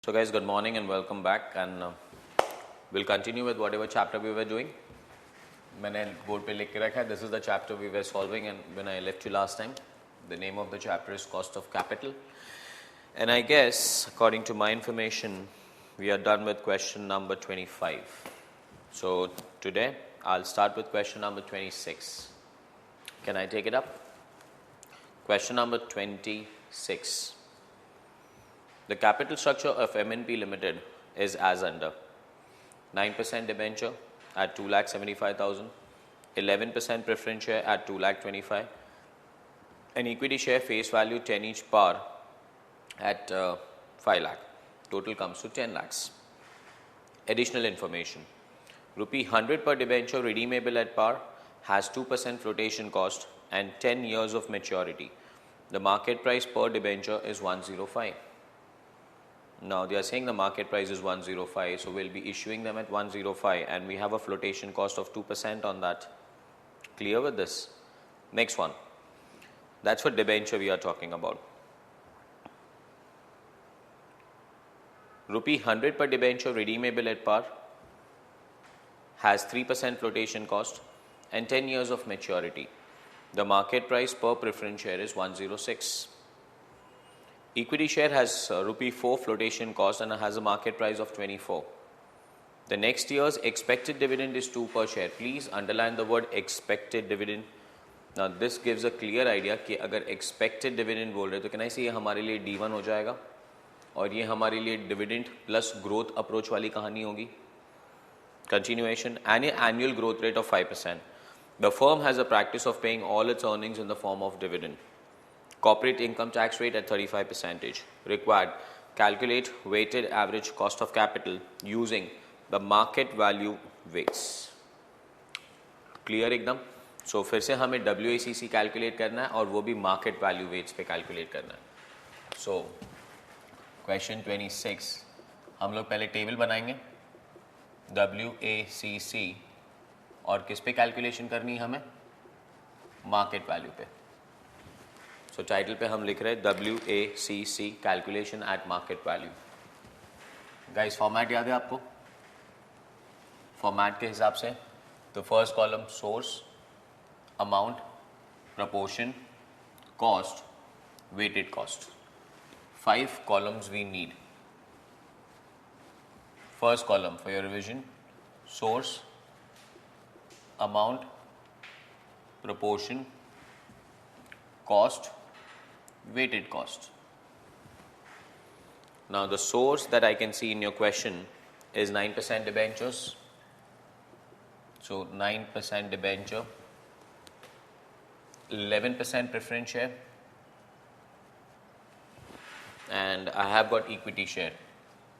So guys, good morning and welcome back, and we'll continue with whatever chapter we were doing. मैंने board पे लिख के रखा है, this is the chapter we were solving, and when I left you last time, the name of the chapter is cost of capital. And I guess, according to my information, we are done with question number 25. So today, I'll start with question number 26. Can I take it up? Question number 26. The capital structure of MNP Limited is as under: 9% debenture at 2,75,000, 11% preference share at 2,25,000, an equity share face value 10 each par at 5 lakh. Total comes to 10 lakhs. Additional information: rupee 100 per debenture redeemable at par, has 2% flotation cost and 10 years of maturity. The market price per debenture is 105. Now they are saying the market price is 105, so we'll be issuing them at 105, and we have a flotation cost of 2% on that. Clear with this? Next one. That's what debenture we are talking about. Rupee 100 per debenture redeemable at par, has 3% flotation cost and 10 years of maturity. The market price per preference share is 106. Equity share has rupee 4 flotation cost and has a market price of 24. The next year's expected dividend is 2 per share. Please underline the word expected dividend. Now this gives a clear idea कि अगर expected dividend बोल रहे तो can I say ये हमारे लिए D1 हो जाएगा और ये हमारे लिए dividend plus growth approach वाली कहानी होगी. Continuation: annual growth rate of 5%. The firm has a practice of paying all its earnings in the form of dividend. Corporate income tax rate at 35%. Required: calculate weighted average cost of capital using the market value weights. Clear एकदम? So फिर से हमें WACC calculate करना है और वो भी market value weights पे calculate करना है. So question 26 हम लोग पहले टेबल बनाएंगे WACC और किस पे कैलकुलेशन करनी है हमें? मार्केट वैल्यू पे. सो टाइटल पे हम लिख रहे हैं WACC calculation at market value. Guys format याद है आपको? फॉर्मेट के हिसाब से तो first column source, amount, proportion, cost, weighted cost. 5 columns we need. First column for your revision: source, amount, proportion, cost, weighted cost. Now the source that I can see in your question is 9% debentures. So 9% debenture, 11% preference share, and I have got equity share.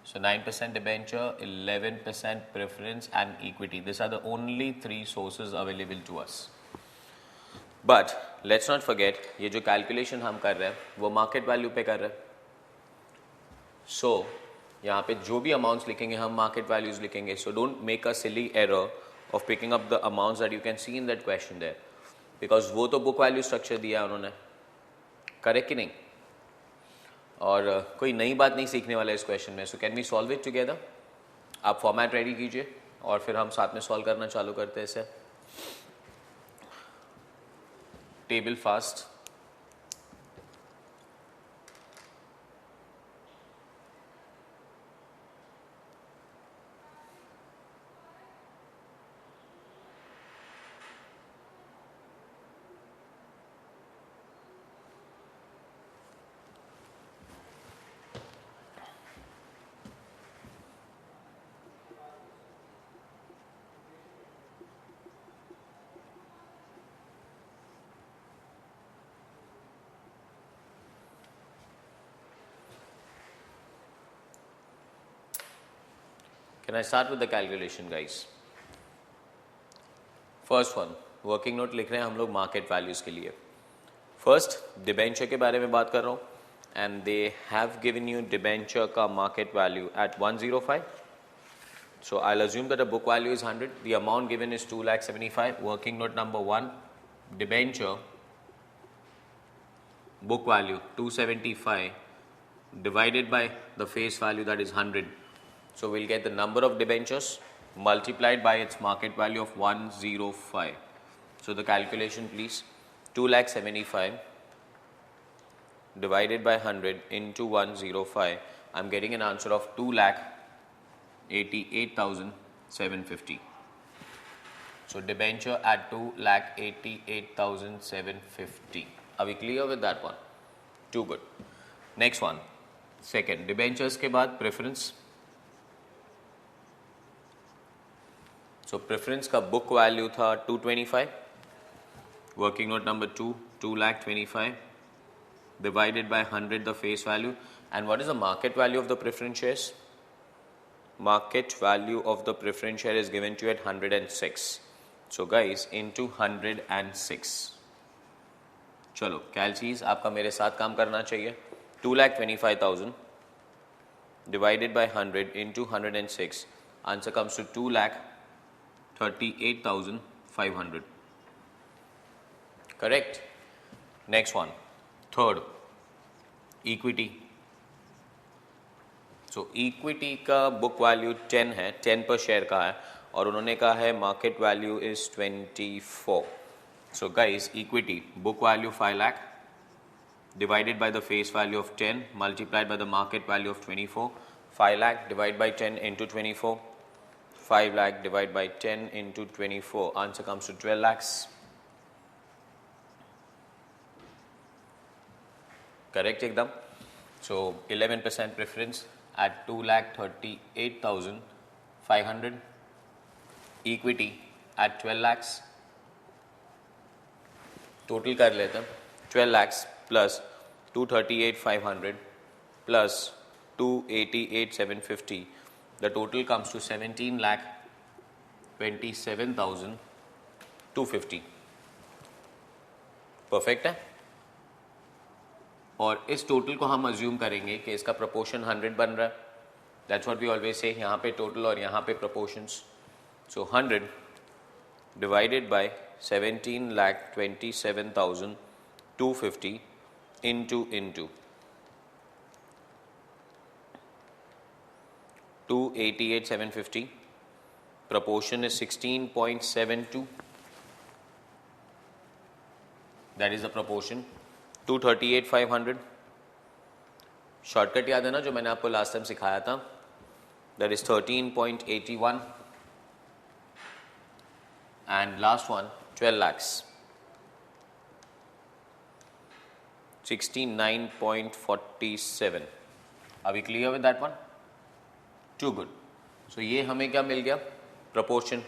So 9% debenture, 11% preference and equity. These are the only 3 sources available to us. But let's not forget, ये जो calculation हम कर रहे हैं वो market value पे कर रहे हैं. So यहाँ पे जो भी amounts लिखेंगे हम market values लिखेंगे. So don't make a silly error of picking up the amounts that you can see in that question there, because वो तो book value structure दिया है उन्होंने. करेक्ट कि नहीं? और कोई नई बात नहीं सीखने वाला है इस क्वेश्चन में. So can we solve it together? आप फॉर्मेट रेडी कीजिए और फिर हम साथ में सॉल्व करना चालू करते हैं इसे. Table fast. Can I start with the calculation, guys? First one, working note लिख रहे हैं हम लोग मार्केट वैल्यूज के लिए. फर्स्ट डिबेंचर के बारे में बात कर रहा हूँ, and they have given you debenture का market value at 105. So I'll assume that the book value is 100. The amount given is 2,75,000. Working note number 1, debenture, book value 275, divided by the face value, that is 100. So we'll get the number of debentures multiplied by its market value of 105. So the calculation please, 2,75,000 divided by 100 into 105. I'm getting an answer of 2,88,750. So debenture at 2,88,750. Are we clear with that one? Too good. Next one. Second, debentures के बाद preference. So preference का book value था 225. Working note number 2, 2,25,000 divided by 100 the face value. And what is the market value of the preference shares? Market value of the preference share is given to you at 106. So guys, into 106. चलो कैलसीज आपका मेरे साथ काम करना चाहिए. 2,25,000 divided by 100 into 106. Answer comes to 2,38,500. Correct. Next one. Third, equity. So equity का book value 10 है, 10 per share का है, और उन्होंने कहा है market value is 24. So guys, equity book value 5 lakh divided by the face value of 10 multiplied by the market value of 24. 5 lakh divided by 10 into 24. 5 lakh divided by 10 into 24. Answer comes to 12 lakhs. Correct ekdam. So 11% preference at 2,38,500. Equity at 12 lakhs. Total कर लेते हैं. 12 lakhs plus 238,500 plus 288,750. The total comes to 17,27,250. Perfect है. और इस total को हम assume करेंगे कि इसका प्रोपोर्शन 100 बन रहा है. That's what we always say. यहाँ पे टोटल और यहाँ पे proportions. So 100 divided by 17,27,250 into 288,750. Proportion is 16.72. That is the proportion. 238,500. Shortcut याद है ना जो मैंने आपको लास्ट टाइम सिखाया था. That is 13.81. And last one, 12 lakhs. 69.47. Are we clear with that one? Too good. So ये हमें क्या मिल गया? Proportion.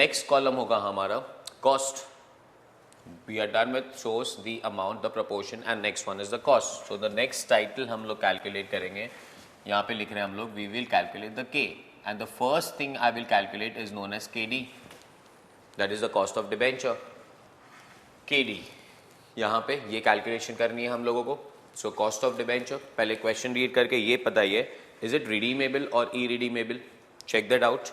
Next column होगा हमारा cost. We are done with source, the amount, the proportion, and next one is the cost. So the next title हम लोग calculate करेंगे. यहाँ पे लिख रहे हैं हम लोग we will calculate the K. And the first thing I will calculate is known as KD. That is the cost of debenture. KD. यहाँ पे ये कैलकुलेशन करनी है हम लोगों को. So cost of debenture. पहले क्वेश्चन रीड करके ये बताइए, is it redeemable or irredeemable? Check that out.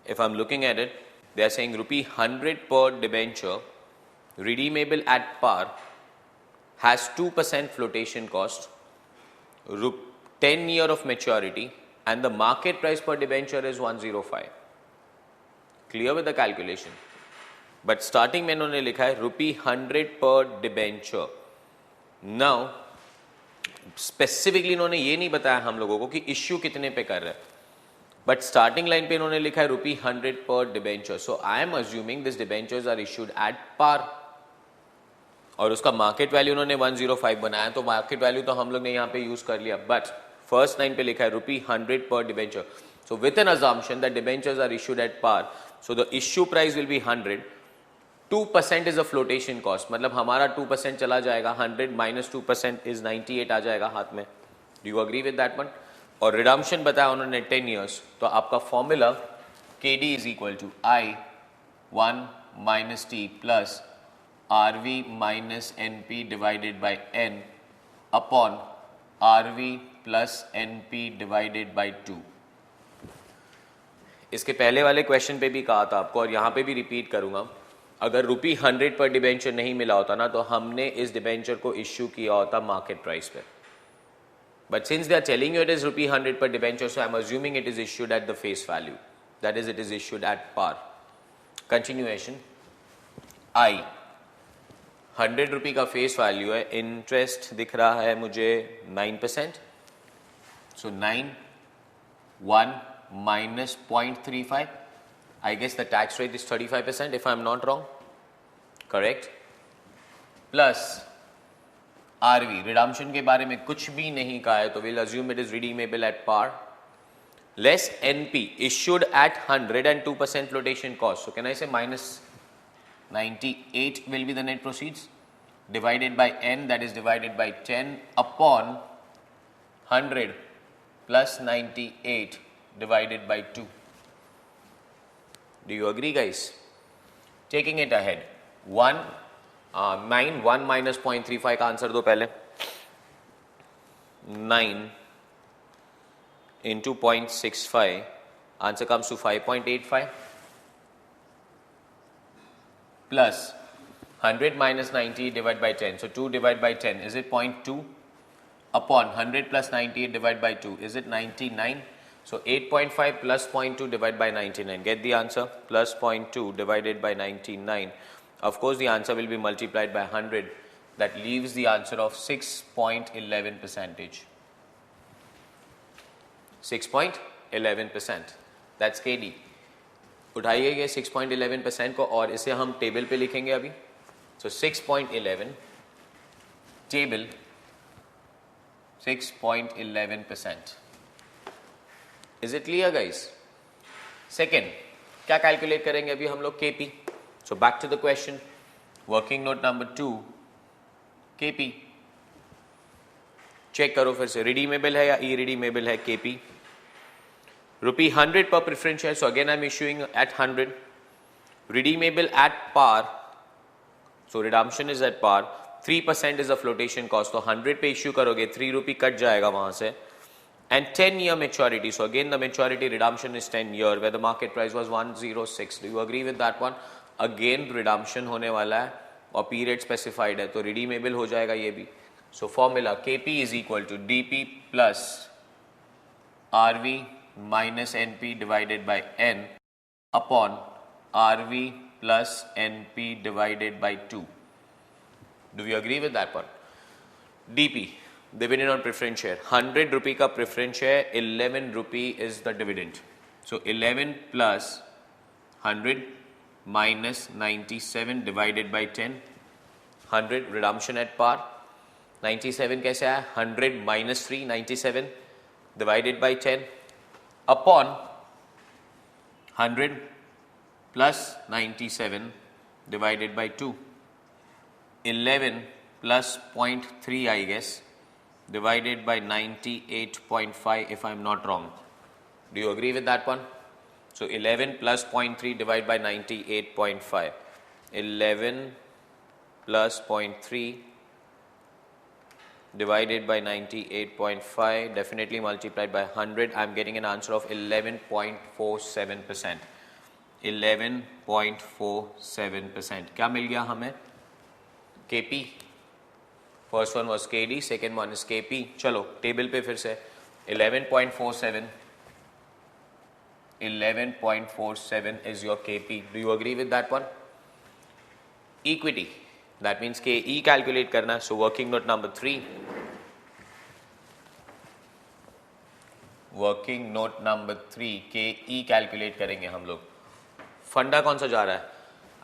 If I'm looking at it, they are saying rupee 100 per debenture, redeemable at par, has 2% flotation cost, 10 year of maturity, and the market price per debenture is 105. Clear with the calculation? But starting में इन्होंने लिखा है rupee 100 per debenture. Now specifically इन्होंने ये नहीं बताया हम लोगों को कि इश्यू कितने पे कर रहे हैं. But starting line पे इन्होंने लिखा है rupee 100 per debenture. So I am assuming these debentures are issued at par. और उसका मार्केट वैल्यू उन्होंने 105 बनाया, तो मार्केट वैल्यू तो हम लोग ने यहाँ पे यूज कर लिया. बट फर्स्ट लाइन पे लिखा है rupee 100 per debenture. So with an assumption that debentures are issued at par, so the issue price will be 100. 2% is a flotation cost. मतलब हमारा 2% चला जाएगा. 100 minus 2% is 98 आ जाएगा हाथ में. Do you agree with that one? और redemption बताया उन्होंने 10 years. तो आपका formula KD is equal to I1 minus T plus RV minus NP divided by N upon RV plus NP divided by 2. इसके पहले वाले क्वेश्चन पे भी कहा था आपको और यहाँ पे भी रिपीट करूंगा. अगर ₹100 पर डिबेंचर नहीं मिला होता ना तो हमने इस डिबेंचर को इश्यू किया होता मार्केट प्राइस पे. But since they are telling you it is ₹100 per debenture, so I am assuming it is issued at the face value. That is, it is issued at par. Continuation. I. ₹100 का face value है. Interest दिख रहा है मुझे 9%. So 9, 1 minus 0.35. I guess the tax rate is 35% if I am not wrong. Correct. Plus RV. Redemption के बारे में कुछ भी नहीं कहा है तो we'll assume it is redeemable at par. Less NP issued at 102% flotation cost. So can I say minus 98 will be the net proceeds divided by N, that is divided by 10 upon 100 plus 98 divided by 2. Do you agree, guys? Taking it ahead. 9 1 minus 0.35 का answer दो पहले. 9 into 0.65, answer comes to 5.85 plus 100 minus 90 divided by 10. So 2 divided by 10, is it 0.2 upon 100 plus 98 divided by 2, is it 99? So 8.5 plus 0.2 divided by 99. Get the answer. Plus 0.2 divided by 99. Of course, the answer will be multiplied by 100. That leaves the answer of 6.11%. 6.11%. That's KD. उठाइए ये 6.11% को और इसे हम table पे लिखेंगे अभी. So 6.11 table 6.11%. Is it clear, guys? Second, क्या कैलकुलेट करेंगे अभी हम लोग? KP. So back to the question. Working note number 2, KP. Check करो फिर से, रिडीमेबल है या इरिडीमेबल है KP. ₹100 per preference share. So again I'm issuing at 100. Redeemable at par. So redemption is at par. 3% is the flotation cost. तो 100 पे issue करोगे, ₹3 cut जाएगा वहां से. And 10-year maturity. So again the maturity redemption is 10 year where the market price was 106. Do you agree with that one? Again redemption होने वाला है और period specified है तो redeemable हो जाएगा ये भी. So formula KP is equal to DP plus RV minus NP divided by N upon RV plus NP divided by 2. Do we agree with that one? DP, dividend on preference share. ₹100 का preference share, ₹11 is the dividend. So 11 plus 100 minus 97 divided by 10. 100 redemption at par. 97 कैसे आया? 100 minus 3, 97 divided by 10 upon 100 plus 97 divided by 2. 11 plus 0.3, I guess, divided by 98.5 if I am not wrong. Do you agree with that one? So 11 plus 0.3 divided by 98.5. 11 plus 0.3 divided by 98.5, definitely multiplied by 100. I am getting an answer of 11.47%. 11.47%. क्या मिल गया हमें? KP. First one was KD, second one is KP. चलो table पे फिर से 11.47. 11.47 is your KP. Do you agree with that one? Equity. That means KE calculate करना. So working note number 3. Working note number 3. KE calculate करेंगे हम लोग. फंडा कौन सा जा रहा है?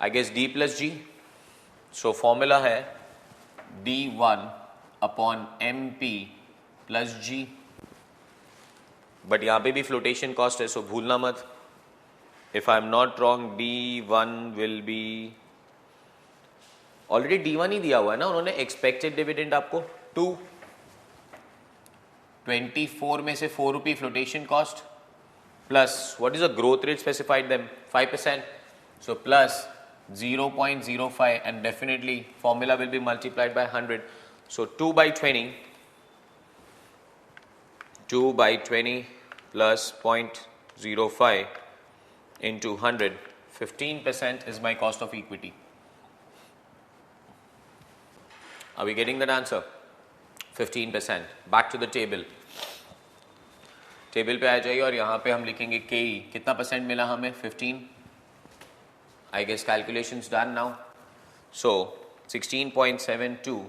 I guess D plus G. So formula है D1 upon MP plus G. But यहाँ पे भी flotation cost है, so भूलना मत. If I am not wrong, D1 will be already D1 ही दिया हुआ है ना उन्होंने. एक्सपेक्टेड डिविडेंड आपको 224 में से ₹4 flotation cost plus what is the growth rate specified them 5%. So plus 0.05 and definitely formula will be multiplied by 100. So 2 by 20 plus 0.05 into 100. 15% is my cost of equity. Are we getting that answer? 15%. Back to the table. Table पे आ जाइए और यहाँ पे हम लिखेंगे के ई. कितना percent मिला हमें? 15. I guess calculations done now. So 16.72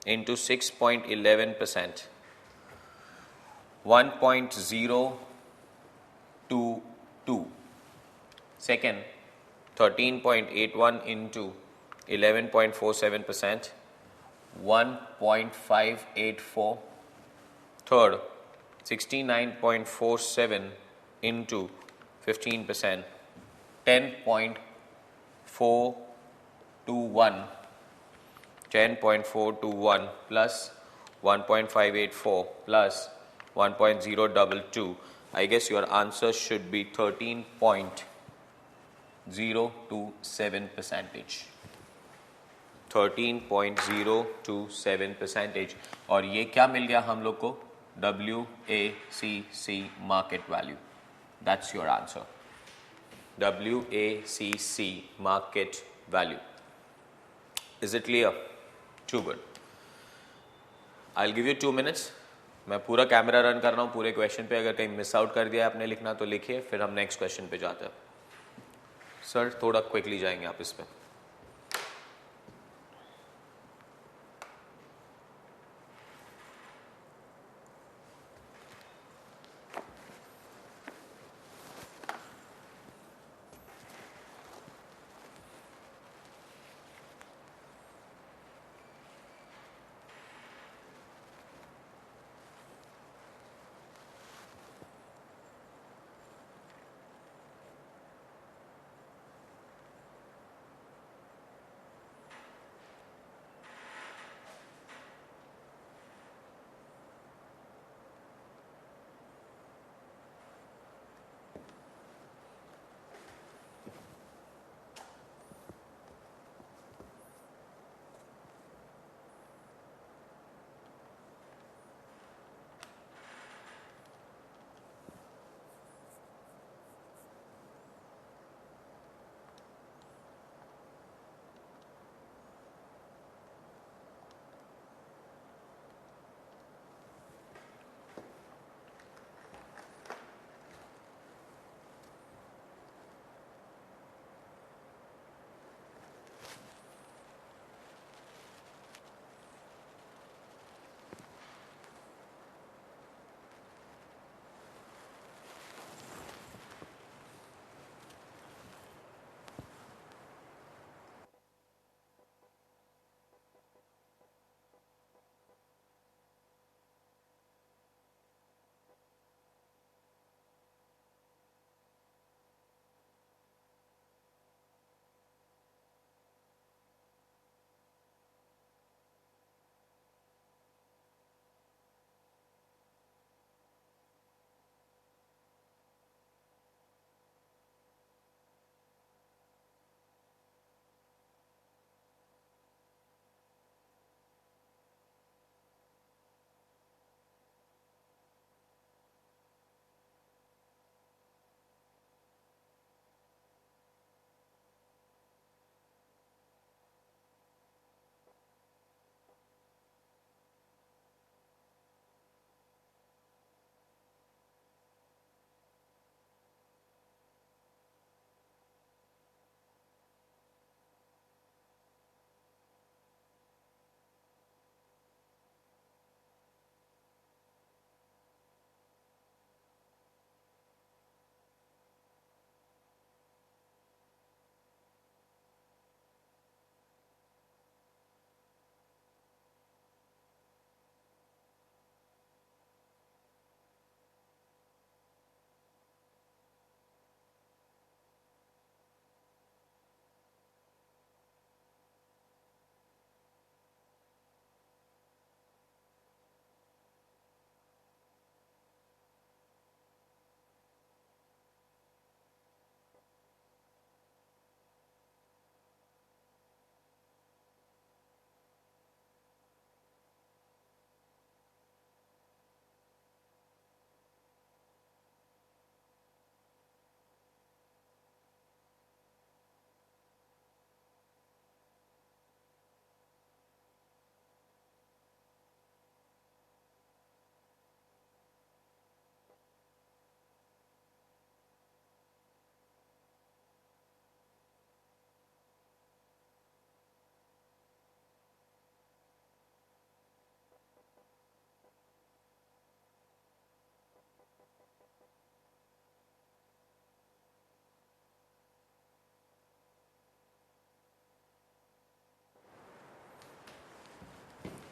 into 6.11%. 1.022. Second, 13.81 into 11.47%. 1.584. Third, 69.47 into 15%. 10.421. 10.421 plus 1.584 plus 1.022. I guess your answer should be 13.027 percentage. 13.027 percentage. और ये क्या मिल गया हम लोग को? WACC market value. That's your answer. WACC market value. Is it clear? Too good. I'll give you 2 minutes. मैं पूरा camera run कर रहा हूँ पूरे क्वेश्चन पे. अगर कहीं मिस आउट कर दिया आपने लिखना तो लिखिए, फिर हम नेक्स्ट क्वेश्चन पे जाते हैं. सर थोड़ा क्विकली जाएंगे आप इस पे.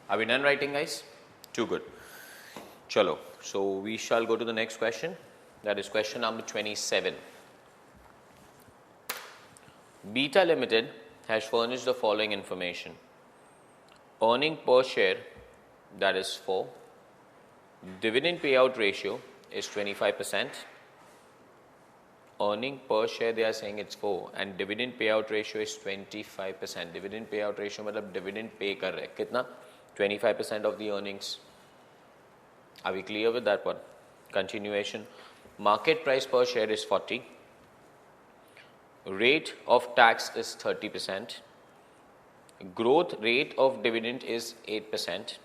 Are we done writing, guys? Too good. Chalo. So we shall go to the next question. That is question number 27. Beta Limited has furnished the following information. Earning per share, that is 4. Dividend payout ratio is 25%. Earning per share, they are saying it's 4. And dividend payout ratio is 25%. Dividend payout ratio मतलब dividend pay कर रहे कितना? 25% of the earnings. Are we clear with that one? Continuation. Market price per share is 40. Rate of tax is 30%. Growth rate of dividend is 8%.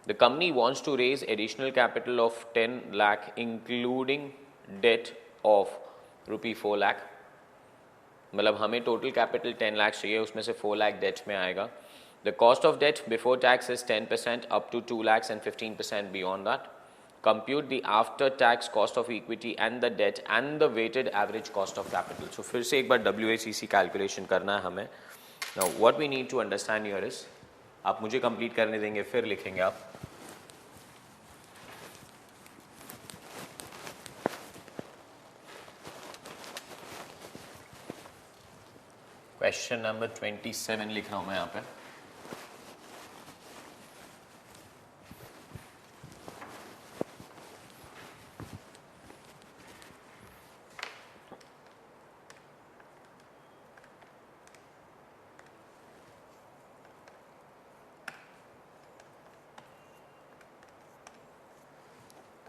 The company wants to raise additional capital of 10 lakh including debt of rupee 4 lakh. मतलब हमें total capital 10 lakh चाहिए, उसमें से 4 lakh debt में आएगा. The cost of debt before tax is 10% up to 2 lakhs and 15% beyond that. Compute the after tax cost of equity and the debt and the weighted average cost of capital. So फिर से एक बार WACC calculation करना है हमें. Now what we need to understand here is, आप मुझे complete करने देंगे फिर लिखेंगे आप. Question number 27 लिख रहा हूँ मैं यहाँ पे.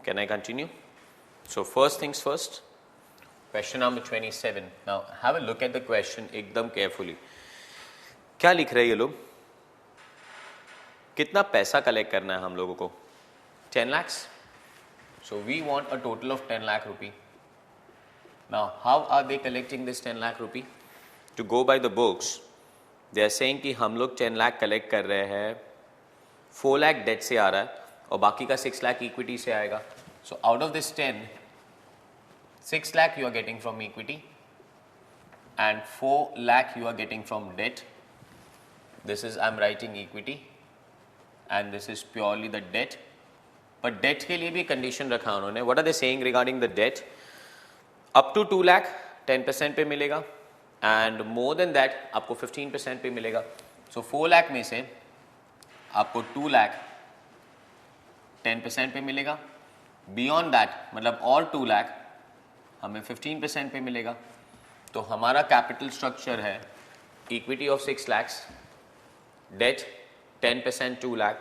Can I continue? So first things first, question number 27. Now have a look at the question एकदम carefully. क्या लिख रहे हैं ये लोग? कितना पैसा कलेक्ट करना है हम लोगों को? 10 lakhs. So we want a total of 10 lakh rupee. Now how are they collecting this 10 lakh rupee? To go by the books, they are saying कि हम लोग 10 lakh कलेक्ट कर रहे हैं, 4 lakh डेट से आ रहा है और बाकी का 6 lakh इक्विटी से आएगा. So out of this 10, 6 lakh you are getting from equity and 4 lakh you are getting from debt. This is I'm writing equity and this is purely the debt. But debt के लिए भी condition रखा उन्होंने. What are they saying regarding the debt? Up to 2 lakh 10% पे मिलेगा and more than that आपको 15% पे मिलेगा. So 4 lakh में से आपको 2 lakh 10% पे मिलेगा. Beyond that मतलब और 2 lakh हमें 15% पे मिलेगा. तो हमारा कैपिटल स्ट्रक्चर है equity of 6 lakhs, debt 10% 2 lakh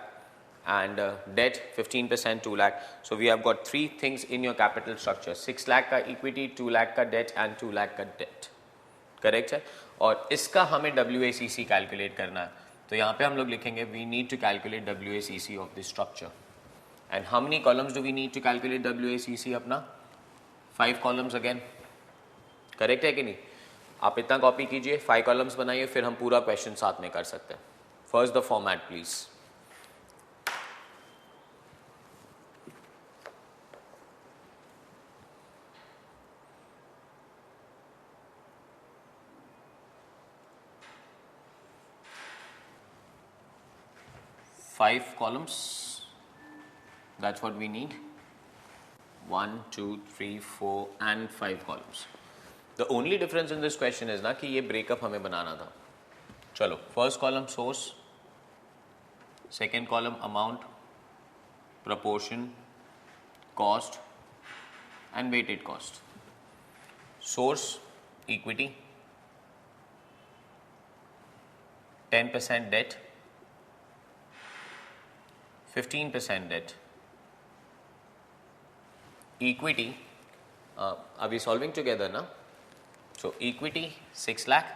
and debt 15% 2 lakh. So we have got 3 things in your capital structure, 6 lakh का equity, 2 lakh का debt and 2 lakh का debt. करेक्ट है. और इसका हमें WACC कैलकुलेट करना है. तो यहाँ पे हम लोग लिखेंगे we need to calculate WACC of this structure. And how many columns do we need to calculate WACC अपना? 5 columns again. करेक्ट है कि नहीं? आप इतना कॉपी कीजिए, 5 columns बनाइए, फिर हम पूरा क्वेश्चन साथ में कर सकते हैं. First the format please. Five columns. That's what we need. 1, 2, 3, 4 and 5 columns. The only difference in this question is ना कि ये breakup हमें बनाना था. चलो, first column source, second column amount, proportion, cost and weighted cost. Source equity, 10% debt, 15% debt. Equity, are we solving together now? So equity 6 lakh,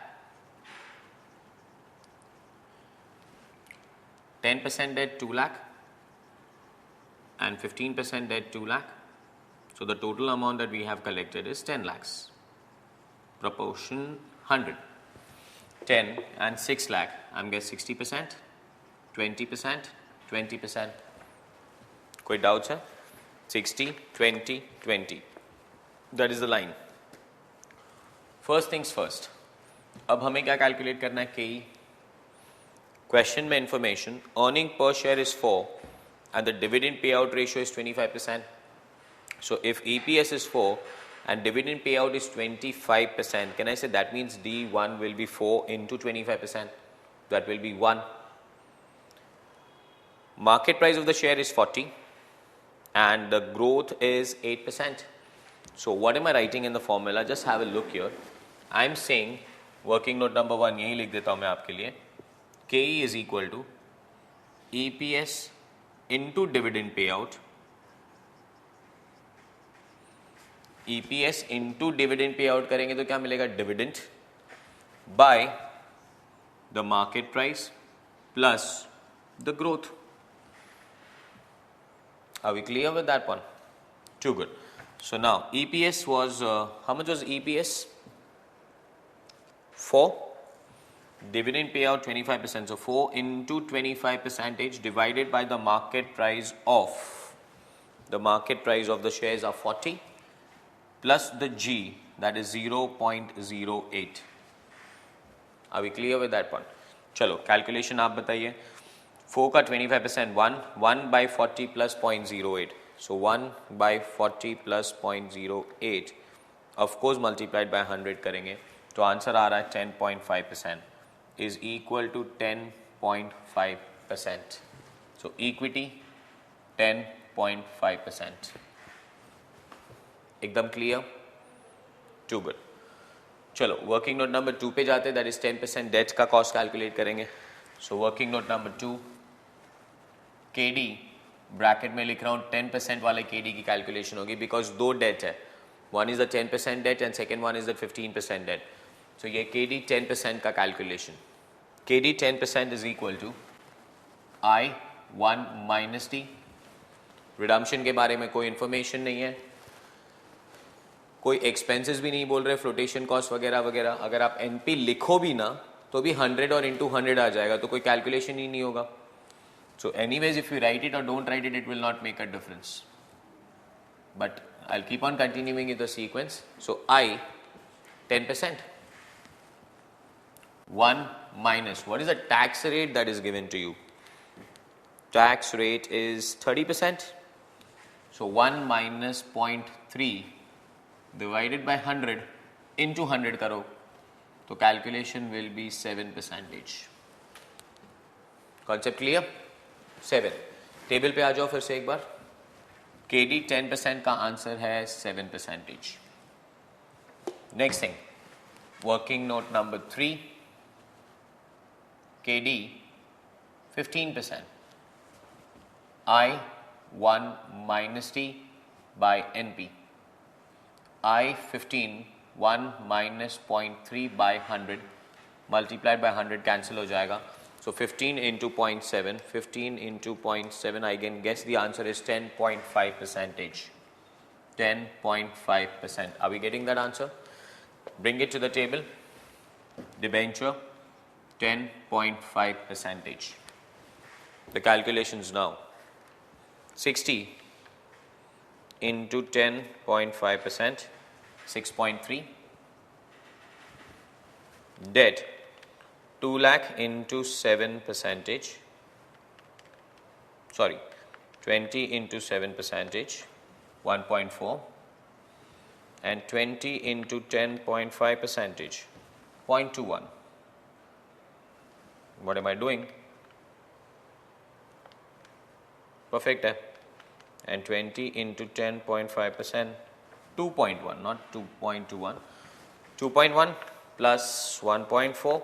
10% debt 2 lakh and 15% debt 2 lakh. So the total amount that we have collected is 10 lakhs. Proportion 100. 10 and 6 lakh, I'm guessing 60%, 20%, 20%. कोई doubts है? 60, 20, 20. That is the line. First things first. अब हमें क्या calculate करना है? KE. Question में information, earning per share is 4 and the dividend payout ratio is 25%. So if EPS is 4 and dividend payout is 25%, can I say that means D1 will be 4 into 25%? That will be 1. Market price of the share is 40 and the growth is 8%. So what am I writing in the formula? Just have a look here. I'm saying working note number 1 यही लिख देता हूँ मैं आपके लिए. KE is equal to EPS into dividend payout. EPS into dividend payout करेंगे तो क्या मिलेगा? Dividend by the market price plus the growth. Are we clear with that one? Too good. So now EPS was, how much was EPS? 4. Dividend payout 25%. So 4 into 25% divided by the market price of the shares are 40 plus the G, that is 0.08. Are we clear with that one? चलो calculation आप बताइए. 4 का 25% 1 by 40 plus 0.08. So 1 by 40 plus 0.08 of course multiplied by 100 करेंगे तो answer आ रहा है 10.5% is equal to 10.5%. So equity 10.5%. एकदम clear? Too good. चलो वर्किंग नोट नंबर 2 पे जाते हैं. दैट इज 10% डेट का कॉस्ट कैलकुलेट करेंगे. So working note number 2, KD bracket में लिख रहा हूँ 10% वाले केडी की कैलकुलेशन होगी बिकॉज 2 डेट है. One is the 10% debt and second one is the 15% debt. So ये केडी 10% का calculation. KD 10% is equal to I1 minus T. Redemption के बारे में कोई इन्फॉर्मेशन नहीं है, कोई एक्सपेंसेस भी नहीं बोल रहे, फ्लोटेशन कॉस्ट वगैरह वगैरह. अगर आप एनपी लिखो भी ना तो भी 100 और इंटू 100 आ जाएगा, तो कोई कैलकुलेशन ही नहीं होगा. So anyways if you write it और don't write it, it will not make a difference. But I will keep on continuing in the sequence. So I 10%. 1 minus, what is the tax rate that is given to you? Tax rate is 30%. So 1 minus 0.3 divided by 100 into 100 करो तो calculation will be 7%. Concept clear? 7. Table पे आ जाओ फिर से एक बार. KD 10% का answer है 7%. Next thing, working note number 3, KD 15%. I1 minus T by NP. I15 1 minus 0.3 by 100 multiplied by 100 cancel हो जाएगा. So 15 into 0.7, 15 into 0.7, I can guess the answer is 10.5%. 10.5%. Are we getting that answer? Bring it to the table. Debenture 10.5%. The calculations now. 60 into 10.5%, 6.3. Debt 2 lakh into 7%. Sorry, 20 into 7%, 1.4. And 20 into 10.5%, 0.21. What am I doing? Perfect. And 20 into 10.5%, 2.1, not 2.21. 2.1 plus 1.4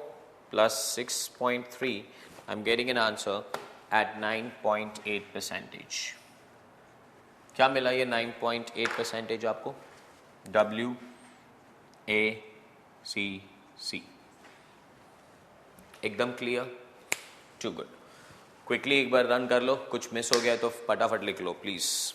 plus 6.3, I'm getting an answer at 9.8%. क्या मिला ये 9.8% आपको? WACC. एकदम clear? Too good. Quickly एक बार run कर लो. कुछ miss हो गया तो फटाफट लिख लो please.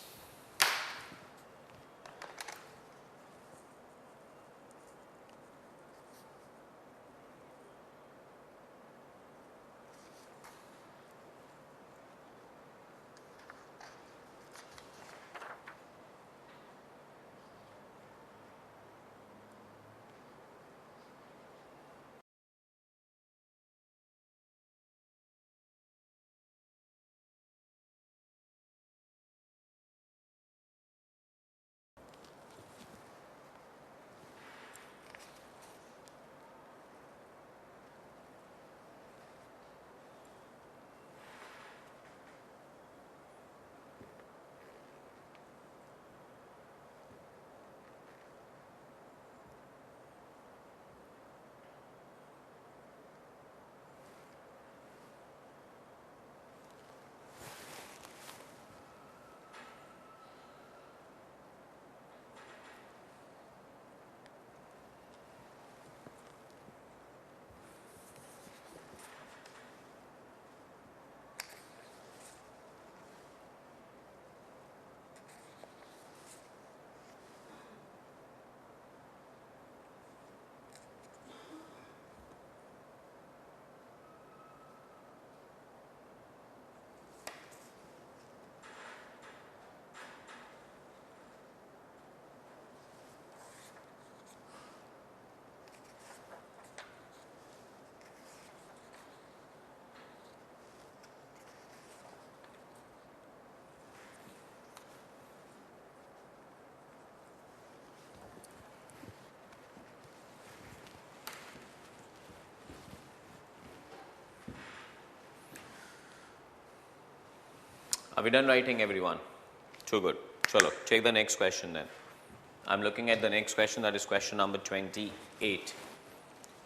Are we done writing, everyone? Too good. Chalo, take the next question then. I'm looking at the next question, that is question number 28.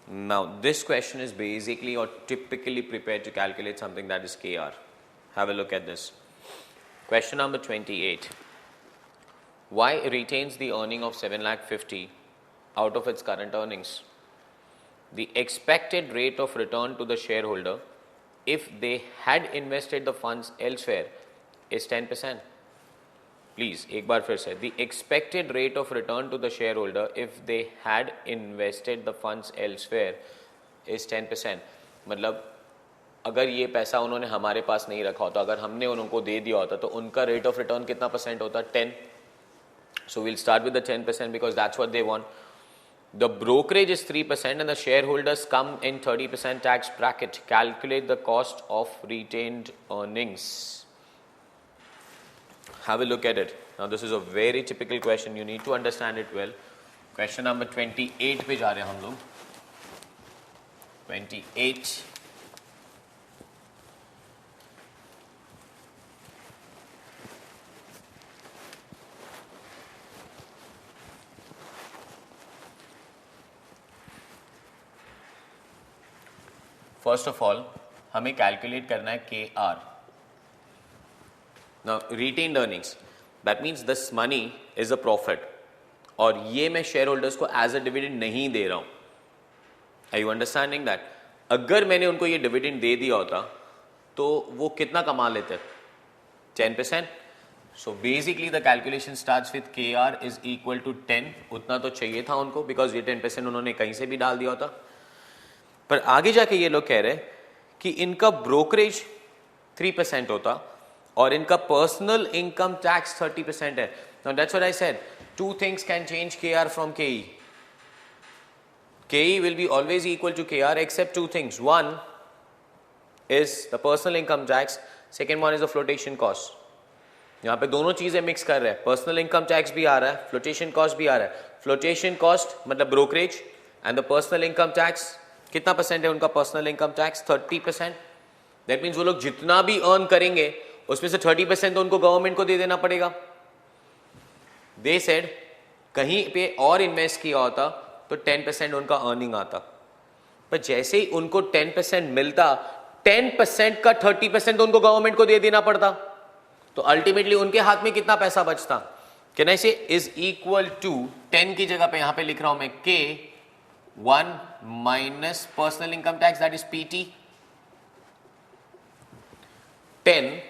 Now, this question is basically or typically prepared to calculate something that is KR. Have a look at this. Question number 28. Y retains the earning of 7,50,000 out of its current earnings. The expected rate of return to the shareholder if they had invested the funds elsewhere is 10%. Please, एक बार फिर से. The expected rate of return to the shareholder if they had invested the funds elsewhere is 10%. मतलब अगर ये पैसा उन्होंने हमारे पास नहीं रखा होता, अगर हमने उनको दे दिया होता, तो उनका रेट ऑफ रिटर्न कितना परसेंट होता? 10. So we'll start with the 10% because that's what they want. The brokerage is 3% and the shareholders come in 30% tax bracket. Calculate the cost of retained earnings. Have a look at it. Now this is a very typical question. You need to understand it well. Question number 28 पे जा रहे हैं हम लोग. 28. First of all, हमें calculate करना है KR. Now, retained earnings. That means this money is a profit. और ये मैं shareholders को as a dividend नहीं दे रहा हूँ. Are you understanding that? अगर मैंने उनको ये dividend दे दिया होता, तो वो कितना कमा लेते? 10%. So basically the calculation starts with KR is equal to 10. उतना तो चाहिए था उनको because ये 10% उन्होंने कहीं से भी डाल दिया होता. पर आगे जाके ये लोग कह रहे हैं कि इनका ब्रोकरेज 3% होता और इनका पर्सनल इनकम टैक्स 30% है. Now that's what I said. Two things can change KR from KE. KE will be always equal to KR except two things. One is the personal income tax. Second one is the flotation cost. यहाँ पे दोनों चीजें mix कर रहे हैं. Personal income tax भी आ रहा है, फ्लोटेशन कॉस्ट भी आ रहा है. फ्लोटेशन कॉस्ट मतलब brokerage and the personal income tax कितना परसेंट है उनका personal income tax? 30%. That means वो लोग जितना भी अर्न करेंगे उसमें से 30% तो उनको गवर्नमेंट को दे देना पड़ेगा. दे सेड कहीं पे और इन्वेस्ट किया होता तो 10% उनका अर्निंग आता, पर जैसे ही उनको 10% मिलता 10% का 30% तो उनको गवर्नमेंट को दे देना पड़ता. तो अल्टीमेटली उनके हाथ में कितना पैसा बचता? कैन आई से इज इक्वल टू 10 की जगह पे यहां पे लिख रहा हूं मैं K1 minus personal income tax, that is PT. 10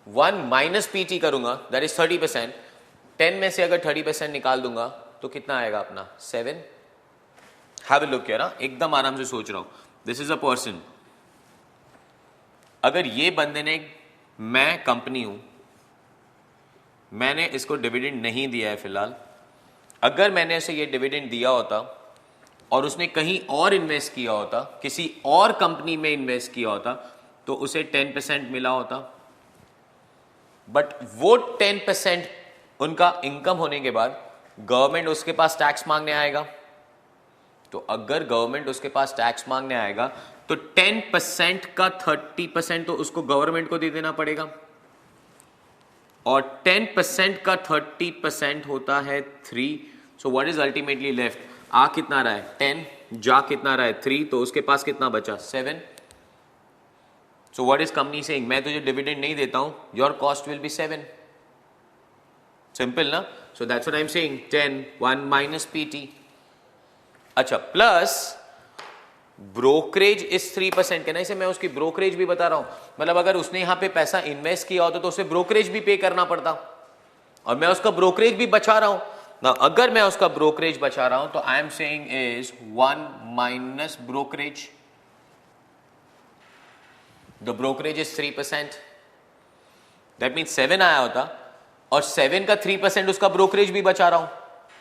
1 minus PT करूंगा, that is 30%. 10 में से अगर 30% निकाल दूंगा तो कितना आएगा अपना? 7. Have a look here, एकदम आराम से सोच रहा हूं. This is a person. अगर ये बंदे ने, मैं कंपनी हूं, मैंने इसको डिविडेंड नहीं दिया है फिलहाल. अगर मैंने इसे ये डिविडेंड दिया होता और उसने कहीं और इन्वेस्ट किया होता, किसी और कंपनी में इन्वेस्ट किया होता, तो उसे 10% मिला होता. बट वो 10% उनका इनकम होने के बाद गवर्नमेंट उसके पास टैक्स मांगने आएगा. तो अगर गवर्नमेंट उसके पास टैक्स मांगने आएगा तो 10% का 30% तो उसको गवर्नमेंट को दे देना पड़ेगा. और 10% का 30% होता है 3. So what is ultimately left? आ कितना रहा है? 10. जा कितना रहा है? 3. तो उसके पास कितना बचा? 7. So what is company saying? मैं तुझे डिविडेंड नहीं देता हूं, your cost will be 7. Simple ना? So that's what I am saying. 10 1 minus PT. अच्छा, प्लस ब्रोकरेज इज 3%. कहना इसे मैं उसकी ब्रोकरेज भी बता रहा हूं. मतलब अगर उसने यहां पे पैसा इन्वेस्ट किया होता तो उसे ब्रोकरेज भी पे करना पड़ता, और मैं उसका ब्रोकरेज भी बचा रहा हूं ना. अगर मैं उसका ब्रोकरेज बचा रहा हूं तो आई am saying is 1 minus brokerage. The brokerage is 3%. That means 7 आया होता और 7 का 3% उसका ब्रोकरेज भी बचा रहा हूं.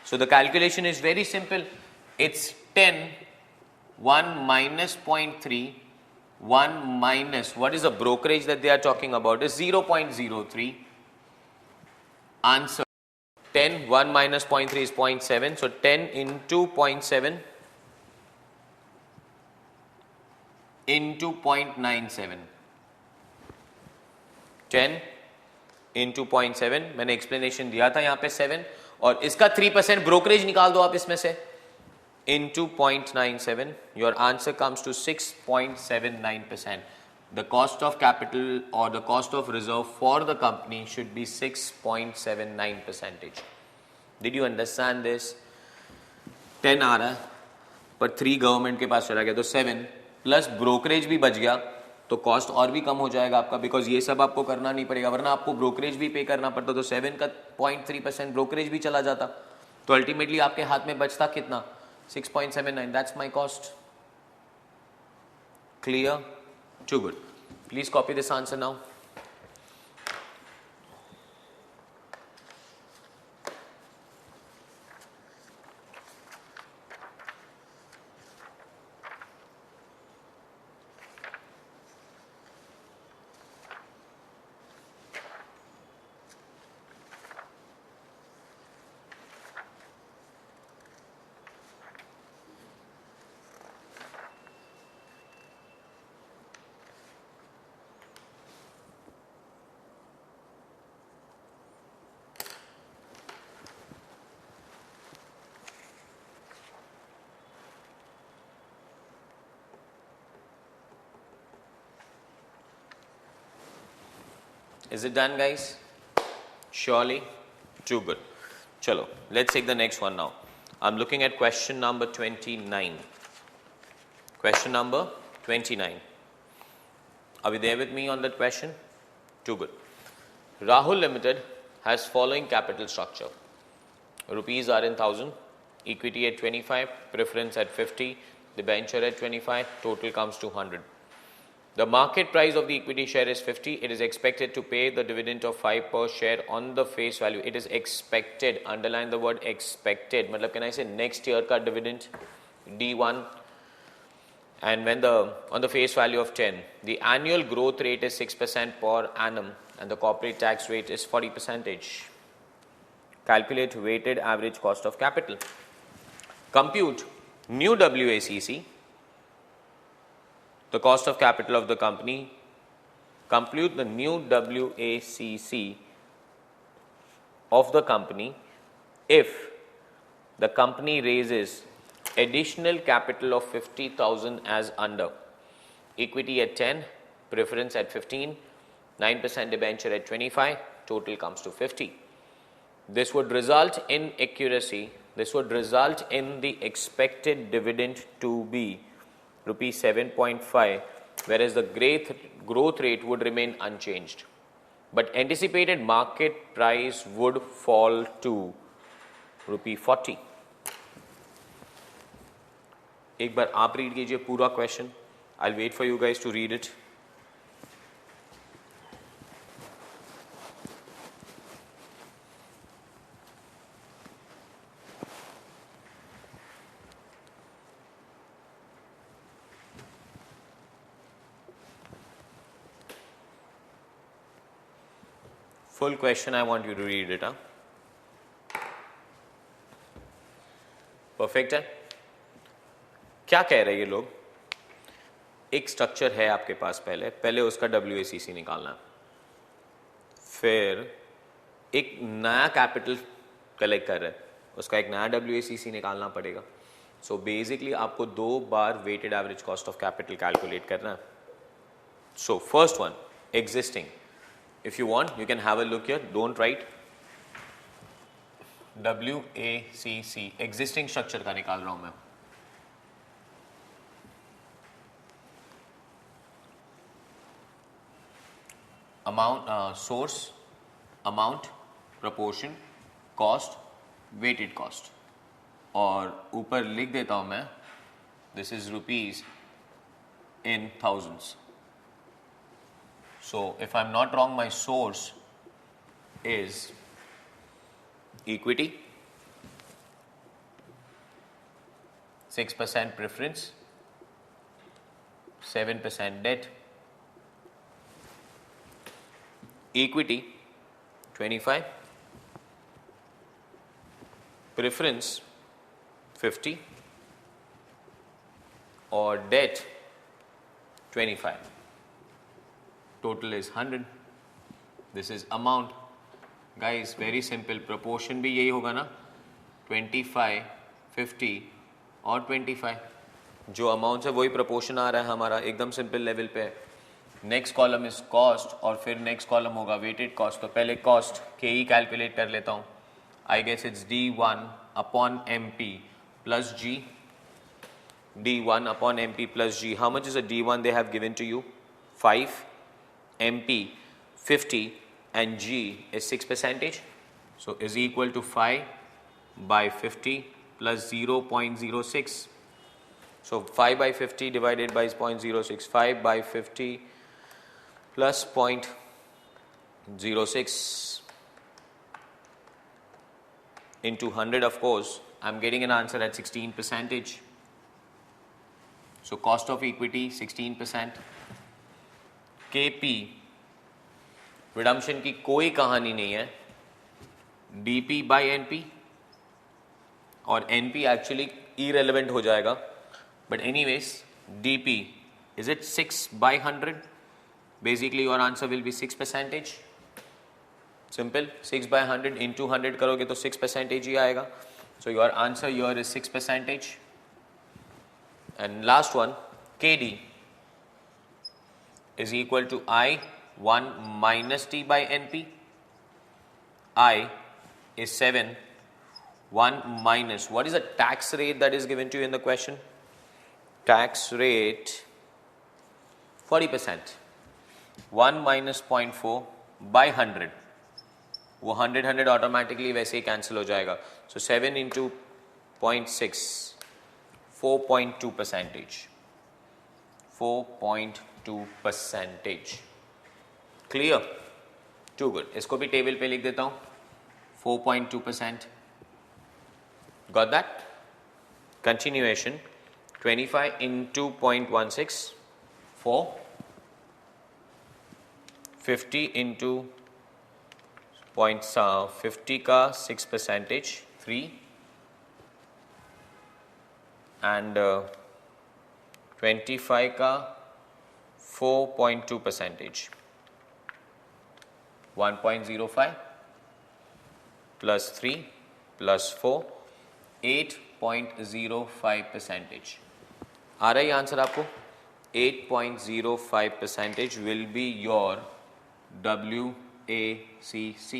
So the calculation is very simple. It's 10 1 minus 0.3 1 minus what is the brokerage that they are talking about is 0.03. Answer 10 1 minus 0.3 is 0.7. So 10 into 0.7 into 0.97. 10 into 0.7, मैंने एक्सप्लेनेशन दिया था यहाँ पे 7, और इसका 3% ब्रोकरेज निकाल दो आप इसमें से, into 0.97, your answer comes to 6.79%. The cost of capital or the cost of reserve for the company should be 6.79%. Did you understand this? 10 आ रहा है पर 3 गवर्नमेंट के पास चला गया तो 7 प्लस ब्रोकरेज भी बच गया तो कॉस्ट और भी कम हो जाएगा आपका, बिकॉज ये सब आपको करना नहीं पड़ेगा, वरना आपको ब्रोकरेज भी पे करना पड़ता, तो 7 का 0.3% ब्रोकरेज भी चला जाता, तो अल्टीमेटली आपके हाथ में बचता कितना, 6.79. That's my cost. Clear? Too good. Please copy this answer now. Is it done, guys? Surely? Too good. Chalo, let's take the next one now. I'm looking at question number 29. Question number 29. Are we there with me on that question? Too good. Rahul Limited has following capital structure. Rupees are in 1000, equity at 25, preference at 50, debenture at 25, total comes to 100. The market price of the equity share is 50. It is expected to pay the dividend of 5 per share on the face value. It is expected. Underline the word expected. Matlab, can I say next year ka dividend D1, and when on the face value of 10, the annual growth rate is 6% per annum and the corporate tax rate is 40%. Calculate weighted average cost of capital. Compute new WACC, the cost of capital of the company. Compute the new WACC of the company if the company raises additional capital of 50,000 as under. Equity at 10, preference at 15, 9% debenture at 25, total comes to 50. This would result in accuracy. This would result in the expected dividend to be rupees 7.5, whereas the growth rate would remain unchanged. But anticipated market price would fall to rupee 40. एक बार आप read कीजिए पूरा question. I'll wait for you guys to read it. Full question, I want you to read it. Perfect है. क्या कह रहे हैं ये लोग? एक स्ट्रक्चर है आपके पास, पहले उसका WACC निकालना, फिर एक नया कैपिटल कलेक्ट कर रहे हैं, उसका एक नया WACC निकालना पड़ेगा. सो बेसिकली आपको 2 बार weighted average cost of capital calculate करना है. So first one, existing. If you want, you can have a look here. Don't write. WACC, existing structure का निकाल रहा हूं मैं. Amount, source, amount, proportion, cost, weighted cost. और ऊपर लिख देता हूं मैं, this is rupees in thousands. So if I'm not wrong, my source is equity, 6% preference, 7% debt. Equity 25, preference 50, or debt 25. Total is 100. This is amount guys, very simple, proportion भी यही होगा ना, 25, 50 और 25, जो अमाउंट है वही प्रोपोर्शन आ रहा है हमारा, एकदम सिंपल लेवल पे है। नेक्स्ट कॉलम इज कॉस्ट और फिर नेक्स्ट कॉलम होगा वेटेड कॉस्ट। तो पहले कॉस्ट के ही कैलकुलेट कर लेता हूँ। I guess it's D1 upon MP plus G, D1 upon MP plus G. How much is a D1 they have given to you? 5, MP 50 and G is 6%. So is equal to 5 by 50 plus 0.06. So 5 by 50 divided by 0.06. 5 by 50 plus 0.06 into 100, of course. I'm getting an answer at 16%. So cost of equity 16%. KP redemption की कोई कहानी नहीं है, DP by NP, और NP actually irrelevant हो जाएगा, but anyways DP is it 6 by 100? Basically your answer will be 6%. Simple, 6 by 100 into 100 करोगे तो 6% ही आएगा. So your answer here is 6%. And last one, KD is equal to I1 minus T by NP. I is 7, 1 minus, what is the tax rate that is given to you in the question? Tax rate 40%. 1 minus 0.4 by 100. वो 100 automatically वैसे ही cancel हो जाएगा. So 7 into 0.6, 4.2%. 4.2%. Clear? Too good. इसको भी table पे लिख देता हूँ. 4.2%. Got that? Continuation. 25 into 0.16, 4. 50 into 0.50 का 6%, 3. And 25 का 4.2%, 1.05 plus 3 plus 4, 8.05%. आ रहा है आंसर आपको? 8.05% will be your WACC.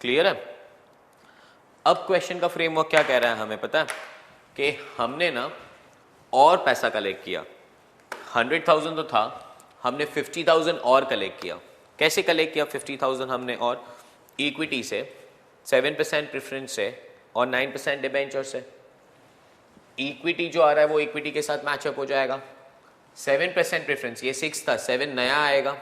Clear है? अब क्वेश्चन का फ्रेमवर्क क्या कह रहा है हमें पता है कि हमने ना और पैसा कलेक्ट किया. 100,000 तो था, हमने 50,000 और कलेक्ट किया. कैसे कलेक्ट किया 50,000 हमने? और इक्विटी से, 7% प्रेफरेंस से और 9% डिबेंचर से. इक्विटी जो आ रहा है वो इक्विटी के साथ मैचअप हो जाएगा. 7% प्रेफरेंस, ये 6 था, 7 नया आएगा.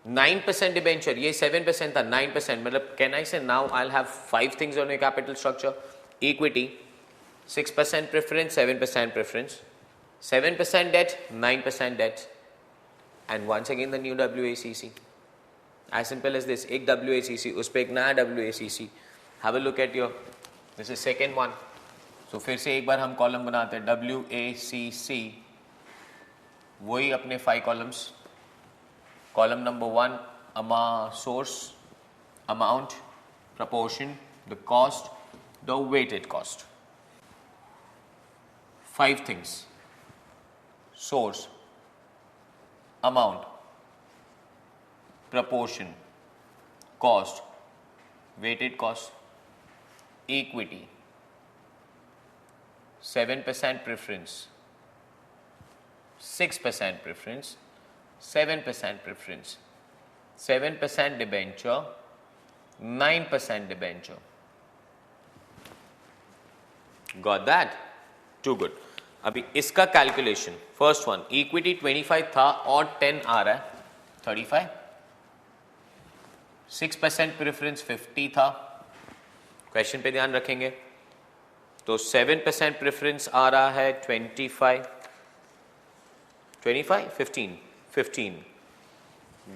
9% डिबेंचर, ये 7% था, 9%. मतलब can I say now I will have 5 things on your capital structure. Equity, 6% preference, 7% preference, 7% debt, 9% debt, and once again the new WACC. As simple as this. एक WACC, उस पर एक नया WACC. Have a look at your, this is second one. So फिर से एक बार हम column बनाते हैं. WACC, वही अपने 5 columns. Column number 1, source, amount, proportion, the cost, the weighted cost. 5 things: source, amount, proportion, cost, weighted cost, equity, 7% preference, 6% preference, 7% preference, 7% debenture, 9% debenture. Got that? Too good. अभी इसका कैलकुलेशन, फर्स्ट वन, इक्विटी 25 था और 10 आ रहा है 35. 6% preference 50 था. Question पे ध्यान रखेंगे तो 7% प्रेफरेंस आ रहा है 25, 15.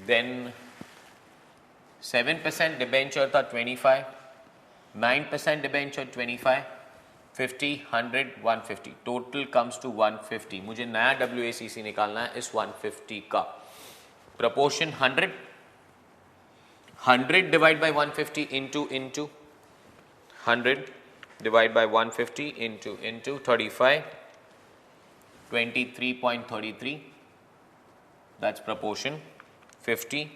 देन 7% डिबेंचर था 25, 9% डिबेंचर 25, 50, 100, 150. Total comes to 150. मुझे नया WACC निकालना है इस 150 का. proportion 100. 100 divided by 150 into 100 divided by 150 into 35, 23.33, that's proportion 50.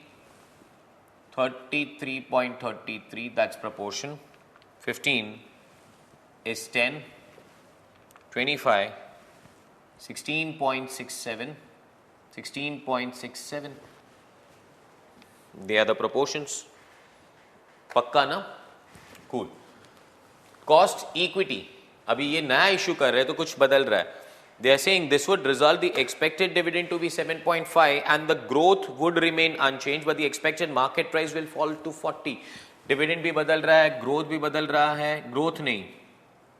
33.33, that's proportion 15 is 10, 25, 16.67, 16.67. They are the proportions. पक्का ना? Cool. Cost equity. अभी ये नया इशू कर रहे हैं तो कुछ बदल रहा है. They are saying this would result the expected dividend to be 7.5 and the growth would remain unchanged, but the expected market price will fall to 40. Dividend भी बदल रहा है, growth भी बदल रहा है, growth नहीं,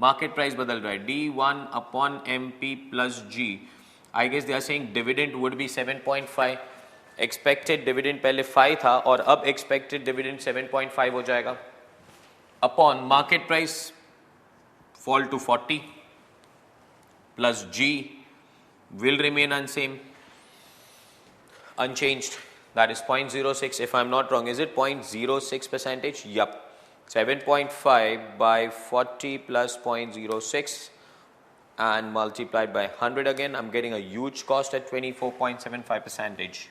market price बदल रहा है. D1 upon MP plus G. I guess they are saying dividend would be 7.5. Expected dividend पहले 5 था और अब expected dividend 7.5 हो जाएगा. Upon market price fall to 40 plus G will remain unchanged. That is 0.06 if I'm not wrong. Is it 0.06 percentage? Yup. 7.5 by 40 plus 0.06 and multiplied by 100 again. I'm getting a huge cost at 24.75 percentage.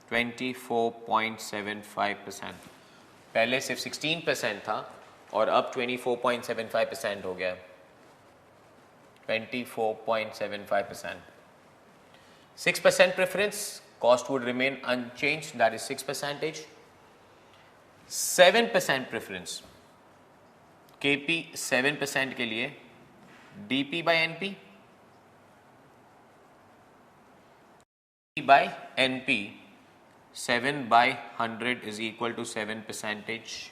24.75%. पहले सिर्फ 16% था और अब 24.75% हो गया. 24.75%. 6% preference, cost would remain unchanged, that is 6%. 7% preference, KP 7% के लिए, DP by NP, by NP, 7 by 100 is equal to 7%.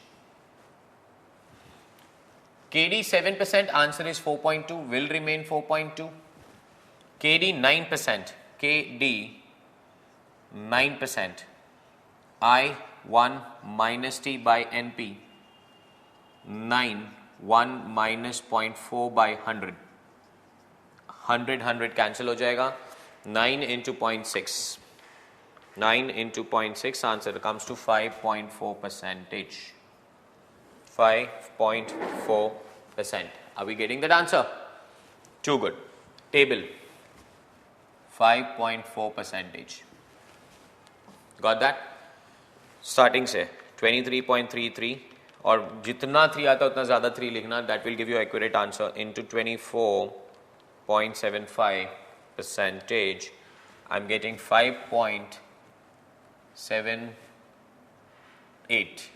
KD 7%, answer is 4.2, will remain 4.2. KD 9%, KD 9%, I1 minus T by NP, 9, 1 minus 0.4 by 100. 100 cancel हो जाएगा. 9 into 0.6. 9 into 0.6, answer comes to 5.4%. 5.4%. Are we getting that answer? Too good. Table. 5.4%. Got that? Starting से 23.33 और जितना 3 आता उतना ज़्यादा 3 लिखना. That will give you accurate answer into 24.75%. I'm getting 5.78.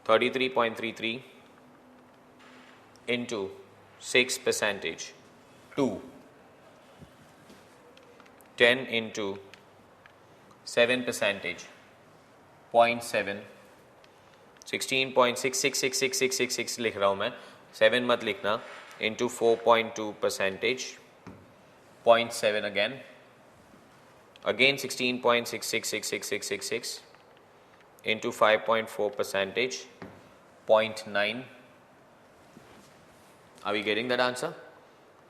33.33 into 6%. 2. 10 into 7%. 0.7. 16.666666 लिख रहा हूँ मैं. 7 मत लिखना. Into 4.2%. 0.7 again. Again 16.666666 into 5.4%. 0.9. Are we getting that answer?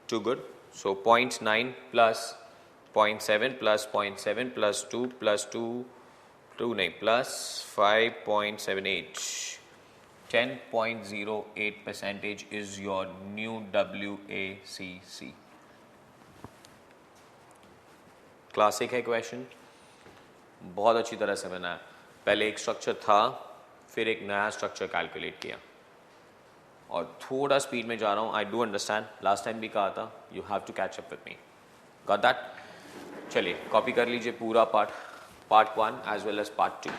Too good. So 0.9 plus 0.7 plus 0.7 plus 2 plus 2 plus 5.78. 10.08% is your new WACC. Classic है question, बहुत अच्छी तरह से बना है. पहले एक स्ट्रक्चर था, फिर एक नया स्ट्रक्चर कैलकुलेट किया और थोड़ा स्पीड में जा रहा हूँ. I do understand, last time भी कहा था you have to catch up with me. Got that? चलिए कॉपी कर लीजिए पूरा part 1 as well as part 2.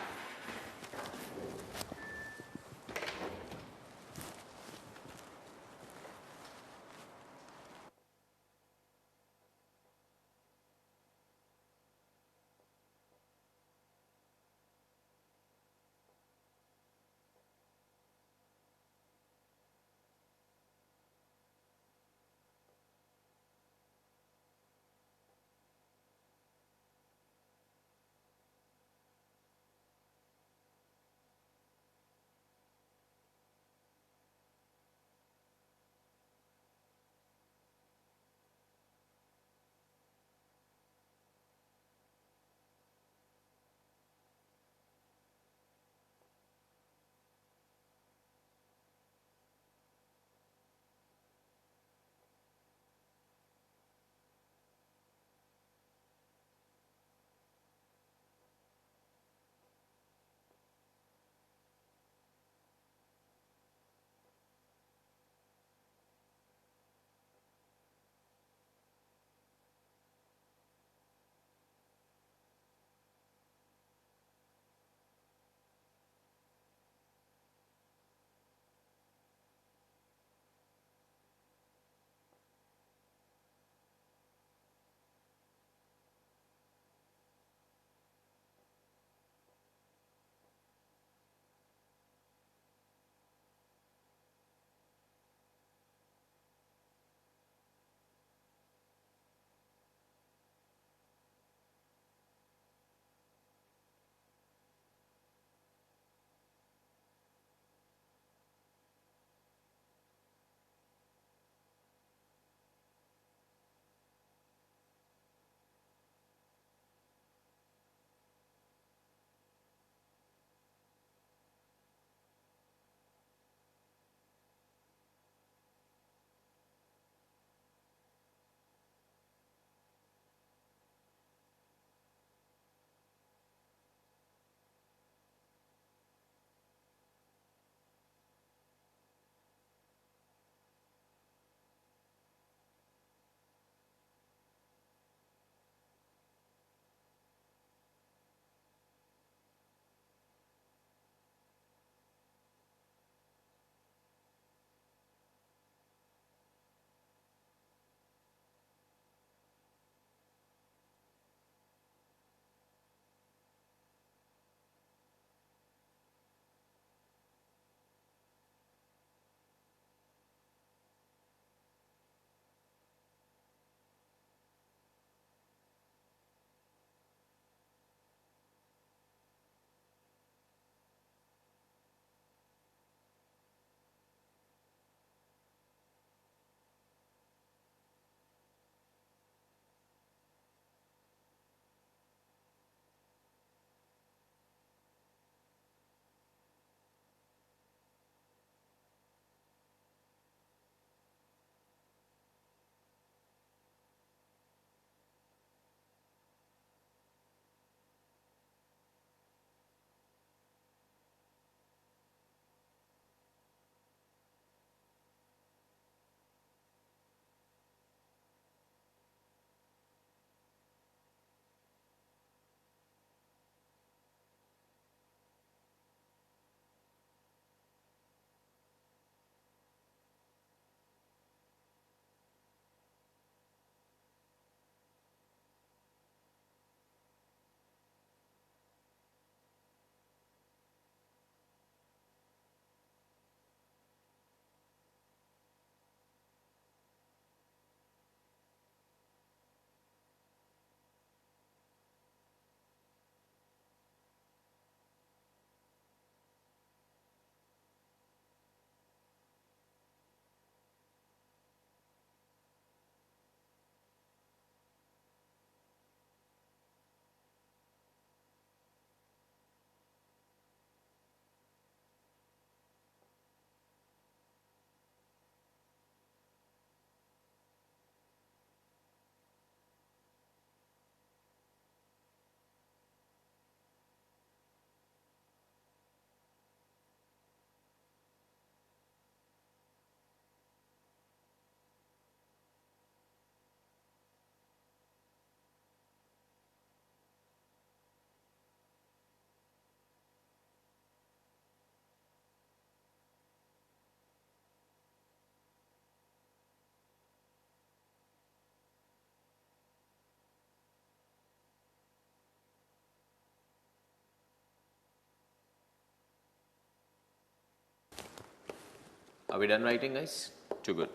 Are we done writing, guys? Too good.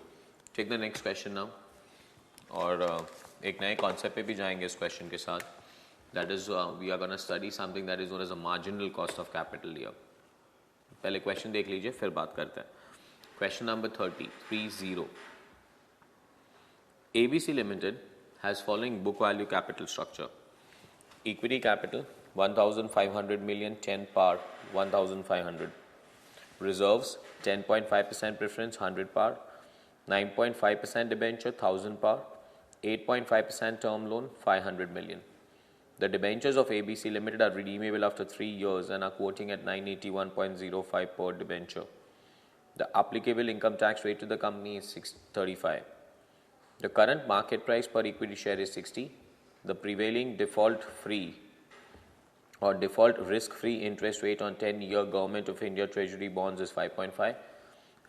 Take the next question now. और एक नए concept पे भी जाएंगे इस question के साथ. That is, we are going to study something that is known as a marginal cost of capital here. पहले question देख लीजिए, फिर बात करते हैं. Question number 30. ABC Limited has following book value capital structure. Equity capital 1,500 million, 10 par 1,500. Reserves 10.5% preference 100 par, 9.5% debenture 1,000 par, 8.5% term loan 500 million. The debentures of ABC Limited are redeemable after 3 years and are quoting at 981.05 per debenture. The applicable income tax rate to the company is 635. The current market price per equity share is 60. The prevailing default free or default risk-free interest rate on 10-year Government of India Treasury bonds is 5.5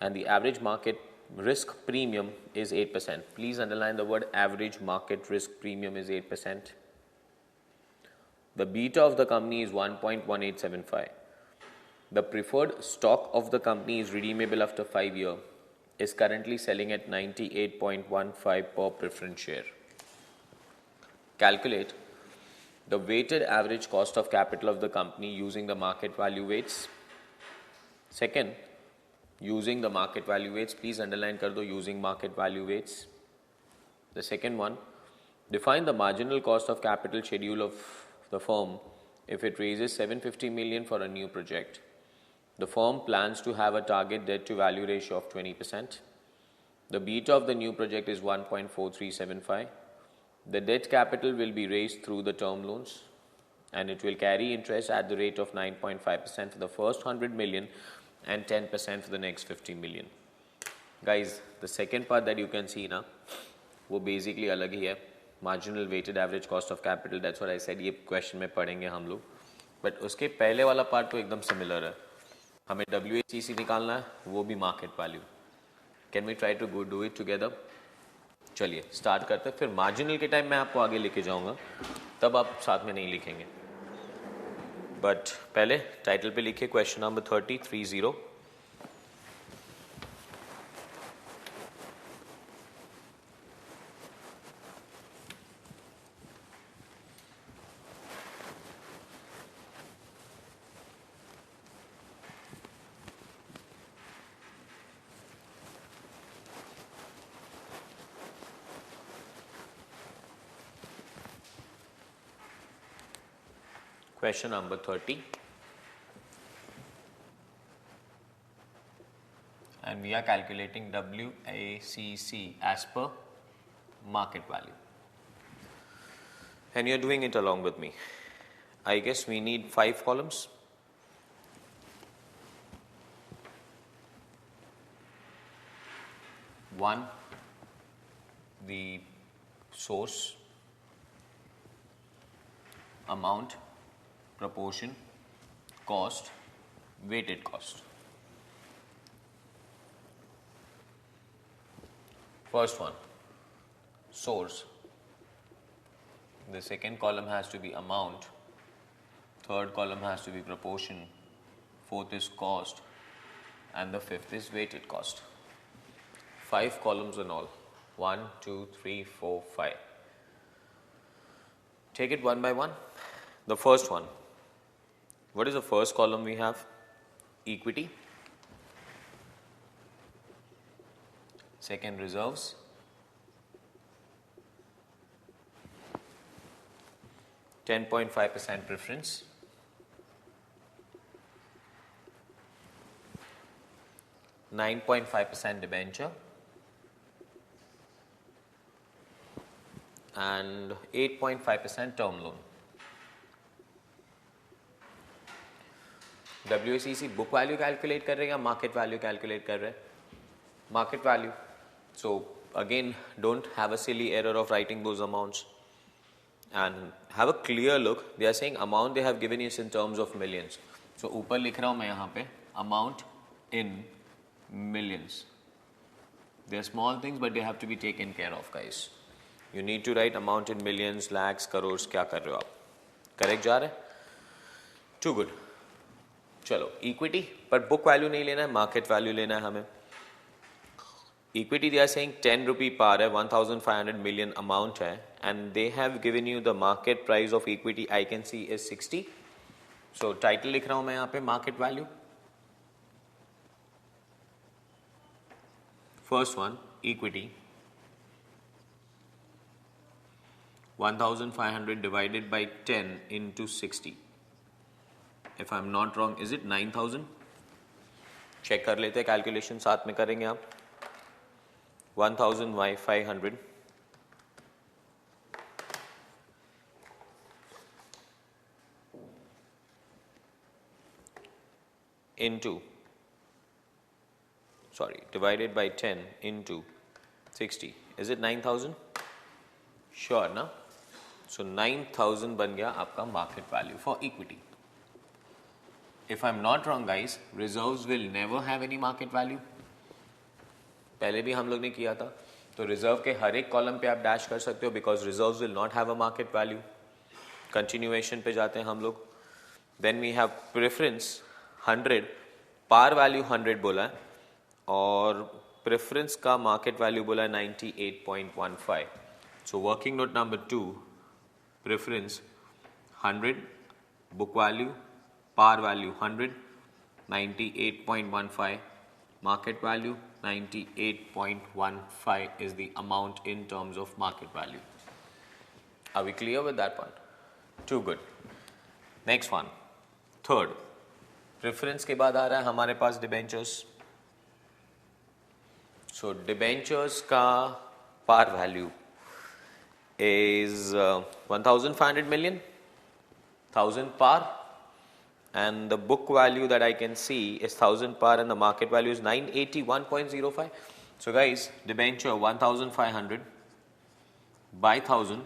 and the average market risk premium is 8%. Please underline the word average market risk premium is 8%. The beta of the company is 1.1875. The preferred stock of the company is redeemable after 5 years. Is currently selling at 98.15 per preference share. Calculate the weighted average cost of capital of the company using the market value weights. Second, using the market value weights. Please underline kar do using market value weights. The second one, define the marginal cost of capital schedule of the firm if it raises 750 million for a new project. The firm plans to have a target debt to value ratio of 20%. The beta of the new project is 1.4375. The debt capital will be raised through the term loans and it will carry interest at the rate of 9.5% for the first 100 million and 10% for the next 50 million. Guys, the second part that you can see now, वो basically अलग ही है. Marginal weighted average cost of capital, that's what I said, ये question में पढ़ेंगे हम लोग. But उसके पहले वाला part तो एकदम similar है. हमें WACC निकालना है, वो भी market value. Can we try to do it together? चलिए स्टार्ट करते हैं. फिर मार्जिनल के टाइम मैं आपको आगे लेके जाऊंगा, तब आप साथ में नहीं लिखेंगे. बट पहले टाइटल पे लिखिए question number 30. Question number 30, and we are calculating WACC as per market value, and you are doing it along with me. I guess we need 5 columns. One, the source, amount, proportion, cost, weighted cost. First one, source. The second column has to be amount, third column has to be proportion, fourth is cost, and the fifth is weighted cost. 5 columns in all. 1, 2, 3, 4, 5. Take it one by one. The first one. What is the first column we have? Equity. Second, reserves. (10.5% preference). (9.5% debenture). And 8.5% term loan. WACC book value calculate कर रहे हैं या market value calculate कर रहे हैं? Market value. So again, don't have a silly error of writing those amounts and have a clear look. They are saying amount they have given is in terms of millions. So ऊपर लिख रहा हूँ मैं यहाँ पे amount in millions. They are small things but they have to be taken care of, guys. You need to write amount in millions, lakhs, crores. क्या कर रहे हो आप? Correct जा रहे हैं? Too good. चलो इक्विटी पर बुक वैल्यू नहीं लेना है, मार्केट वैल्यू लेना है हमें. Equity they are saying 10 rupee par है, 1500 million amount है, and they have given you the market price of equity I can see is 60. So title लिख रहा हूं मैं यहाँ पे market value. First one, equity 1500 divided by 10 into 60. If I'm not wrong, is it 9000? Check कर लेते हैं, calculation साथ में करेंगे आप. 1500 into, divided by 10 into 60. Is it 9000? Sure ना? So 9000 बन गया आपका market value for equity. If I'm not wrong guys, reserves will never have any market value. पहले भी हम लोग ने किया था, तो रिजर्व के हर एक कॉलम पे आप डैश कर सकते हो because reserves will not have a market value. Continuation पे जाते हैं हम लोग. Then we have preference 100, par value 100 बोला है और प्रेफरेंस का मार्केट वैल्यू बोला है 98.15. So working note number 2, preference 100, book value par value 100, 98.15, market value 98.15 is the amount in terms of market value. Are we clear with that one? Too good. Next one, third. Preference के बाद आ रहा है हमारे पास debentures. So debentures का par value is 1500 million, 1000 par. And the book value that I can see is 1000 par and the market value is 981.05. So guys, debenture 1500 by 1000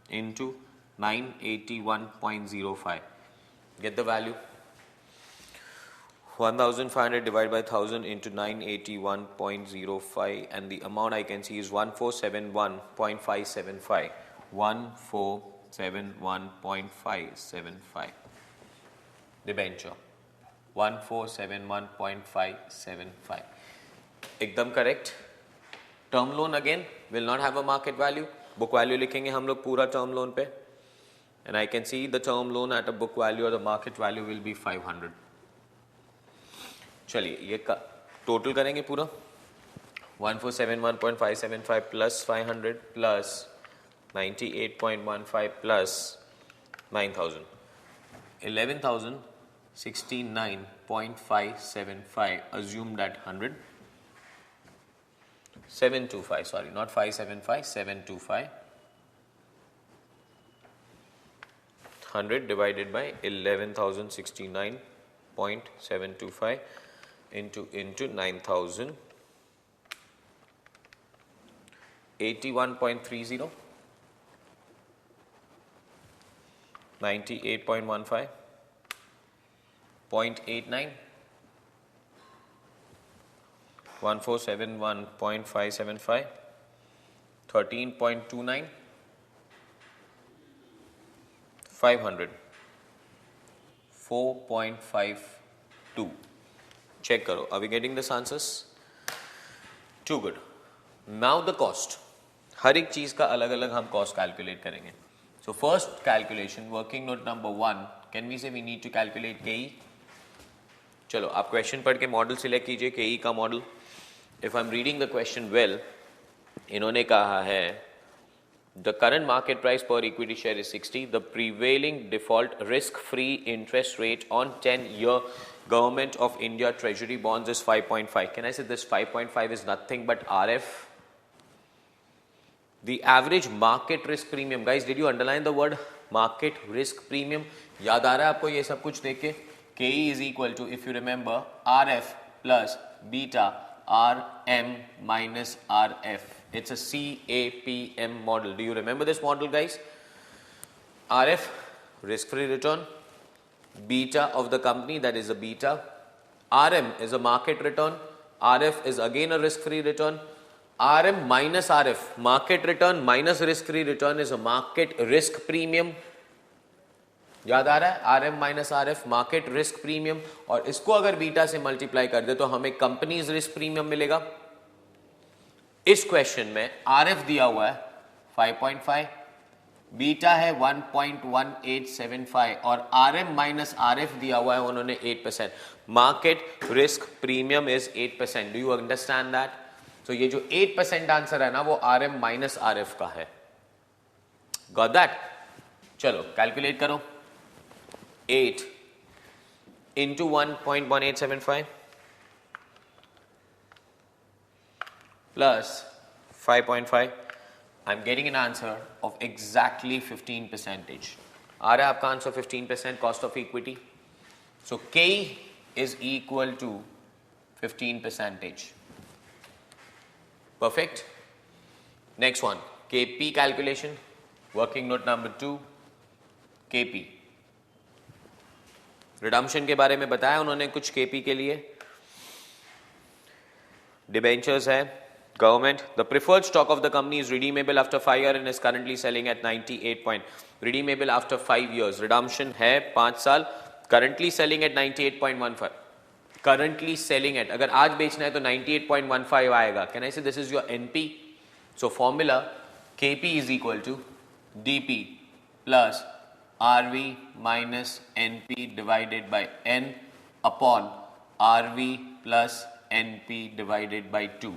into 981.05. Get the value. 1500 divided by 1000 into 981.05 and the amount I can see is 1471.575. 1471.575. Debenture 1471.575. एकदम correct. Term loan again will not have a market value. Book value लिखेंगे हम लोग पूरा term loan पे and I can see the term loan at a book value और the market value will be 500. चलिए ये total करेंगे पूरा. 1471.575 plus 500 plus 98.15 plus 9000, 11,069.575 assumed at 100. 725, sorry, not 575, 725. 100 divided by 11,069.725 into 9,000. 81.30. 98.15. 0.89, 1471.575, 13.29, 500, 4.52. Check karo. Are we getting this answers? Too good. Now the cost. हर एक चीज का अलग अलग हम cost calculate करेंगे. So first calculation, working note number 1, can we say we need to calculate KE? चलो आप question पढ़ के मॉडल सिलेक्ट कीजिए KE का model. If I am reading the question well, इन्होंने कहा है the current market price per equity share is 60. The prevailing default risk free interest rate on 10-year government of India treasury bonds is 5.5. Can I say this 5.5 is nothing but RF. The average market risk premium, guys, did you underline the word market risk premium? याद आ रहा है आपको ये सब कुछ देख के? KE is equal to, if you remember, RF plus beta RM minus RF. It's a CAPM model. Do you remember this model, guys? RF, risk-free return. Beta of the company, that is a beta. RM is a market return. RF is again a risk-free return. RM minus RF, market return minus risk-free return is a market risk premium. याद आ रहा है? RM minus RF, market risk premium. और इसको अगर beta से multiply कर दे तो हमें कंपनीज रिस्क प्रीमियम मिलेगा. इस क्वेश्चन में RF दिया हुआ है 5.5, बीटा है 1.1875 और RM माइनस RF दिया हुआ है उन्होंने 8%. Market risk premium is 8%. Do you understand that? तो ये जो 8% आंसर है ना वो RM माइनस RF का है. Got that? चलो कैलकुलेट करो. 8 into 1.1875 plus 5.5. I'm getting an answer of exactly 15%. आ रहा है आपका answer 15% cost of equity. So K is equal to 15%. Perfect. Next one, KP calculation. Working note number 2, KP. Redemption के बारे में बताया उन्होंने कुछ केपी के लिए. डिबेंचर्स है government. The preferred stock of the company is redeemable after 5 years and is currently selling at 98 point. Redeemable after 5 years. Redemption है 5 साल. Currently selling at 98.15. Currently selling at, अगर आज बेचना है तो 98.15 आएगा. Can I say this is your NP? So formula KP is equal to DP plus RV minus NP divided by N upon RV plus NP divided by 2.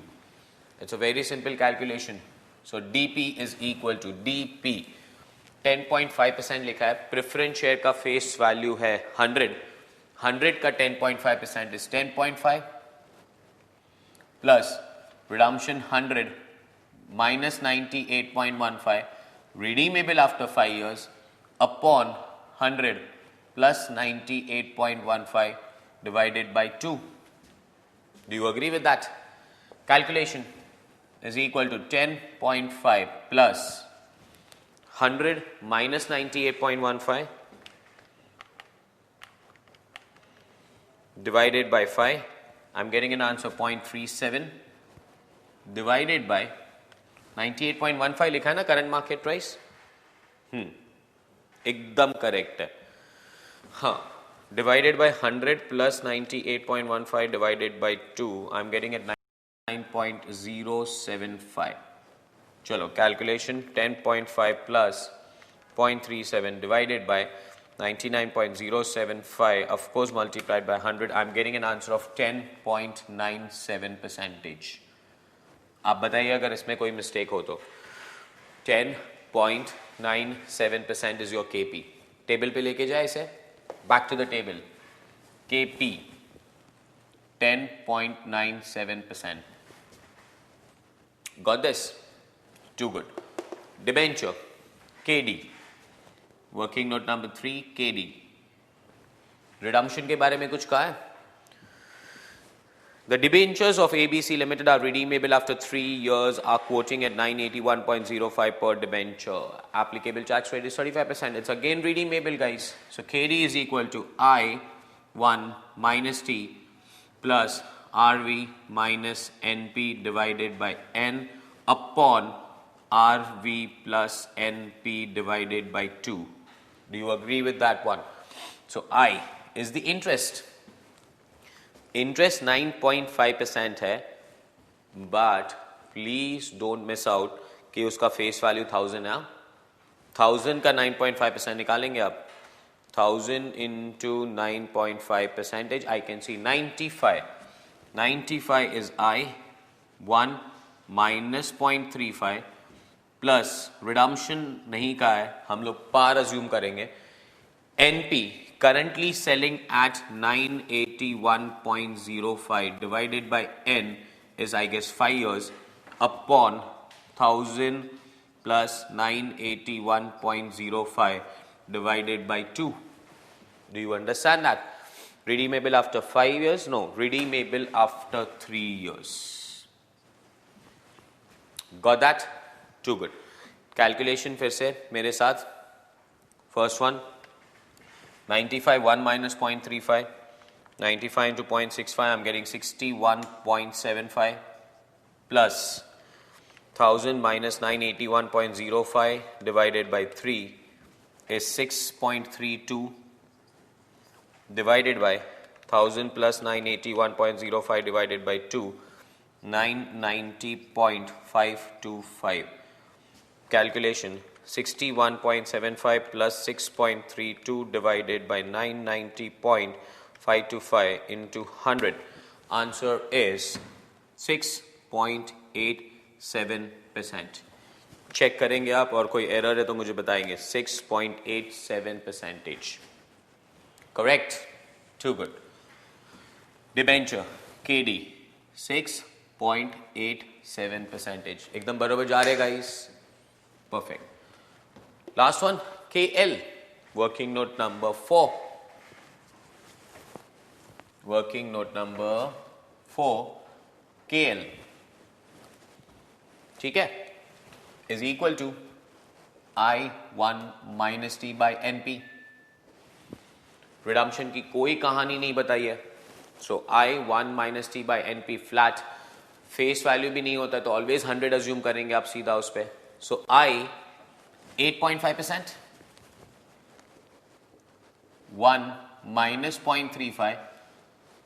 It's a very simple calculation. So DP is equal to DP. 10.5% लिखा है. Preference share का face value है 100. 100 का 10.5% is 10.5 plus redemption 100 minus 98.15 redeemable after 5 years upon 100 plus 98.15 divided by 2. Do you agree with that? Calculation is equal to 10.5 plus 100 minus 98.15 divided by 5. I'm getting an answer 0.37 divided by 98.15 लिखा है ना current market price. एकदम correct है. हाँ, divided by 100 plus 98.15 divided by 2. I am getting eight 9.075. चलो calculation 10.5 plus 0.37 divided by 99.075 of course multiplied by 100. I am getting an answer of 10.97%. आप बताइए अगर इसमें कोई मिस्टेक हो तो. 10.97% is your KP. टेबल पे लेके जाए इसे. Back to the table. KP 10.97%. Got this? Too good. Debenture KD. Working note number 3 KD. Redemption के बारे में कुछ कहा है. The debentures of ABC Limited are redeemable after 3 years, are quoting at 981.05 per debenture. Applicable tax rate is 35%. It's again redeemable, guys. So KD is equal to I1 minus T plus RV minus NP divided by N upon RV plus NP divided by 2. Do you agree with that one? So I is the interest. Interest 9.5% है. But please don't miss out कि उसका face value 1000 है. 1000 का 9.5% निकालेंगे आप. 1000 into 9.5%, I can see 95. 95 is I1 minus 0.35 plus redemption नहीं का है, हम लोग पार अज्यूम करेंगे. NP currently selling at 981.05 divided by N is I guess 5 years upon 1000 plus 981.05 divided by 2. Do you understand that? Redeemable after 5 years? No, redeemable after 3 years. Got that? Too good. Calculation फिर से मेरे साथ. First one, 95, 1 minus 0.35, 95 into 0.65, I'm getting 61.75 plus 1000 minus 981.05 divided by 3 is 6.32 divided by 1000 plus 981.05 divided by 2 990.525. Calculation 61.75 plus 6.32 divided by 990.525 into 100. Answer is 6.87%. Check करेंगे आप और कोई error है तो मुझे बताएंगे. 6.87%. Correct? Too good. Debenture KD 6.87%. एकदम बराबर जा रहे guys. Perfect. Last one, KL. Working note number 4. Working note number 4. KL. ठीक है? Is equal to I1 minus T by NP. Redemption की कोई कहानी नहीं बताई है. So I1 minus T by NP flat. Face value भी नहीं होता तो always 100 assume करेंगे आप सीधा उस पे. So I 8.5%. 1 minus 0.35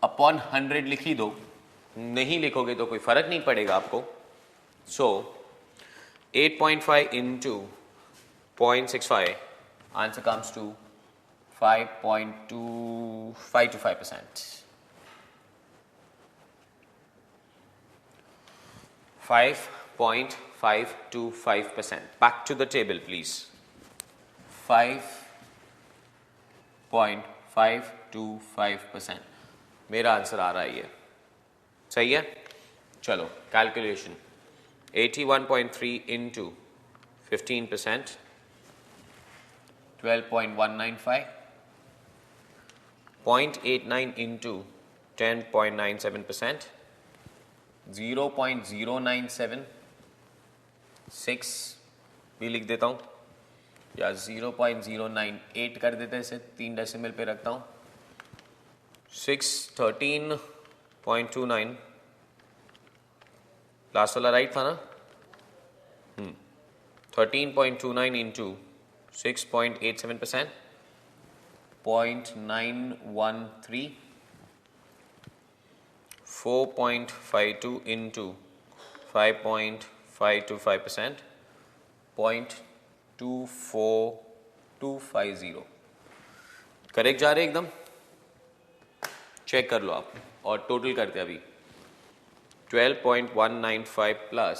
upon 100 लिखी दो. नहीं लिखोगे तो कोई फर्क नहीं पड़ेगा आपको. So 8.5 into 0.65 answer comes to 5.25%. 5.525%. Back to the table please. 5.525%. मेरा आंसर आ रहा है ये. सही है? चलो कैलकुलेशन 81.3 into 15%, 12.195, 0.89 into 10.97%, 0.0976 भी लिख देता हूँ या 0.098 कर देते हैं. इसे 3 डेसिमल पे रखता हूँ. 13.29 लास्ट वाला राइट था ना. 13.29 into 6.87%, 0.913, 4.52 into 5.525%, 0.24250. करेक्ट जा रहे एकदम. चेक कर लो आप और टोटल करते अभी. 12.195 plus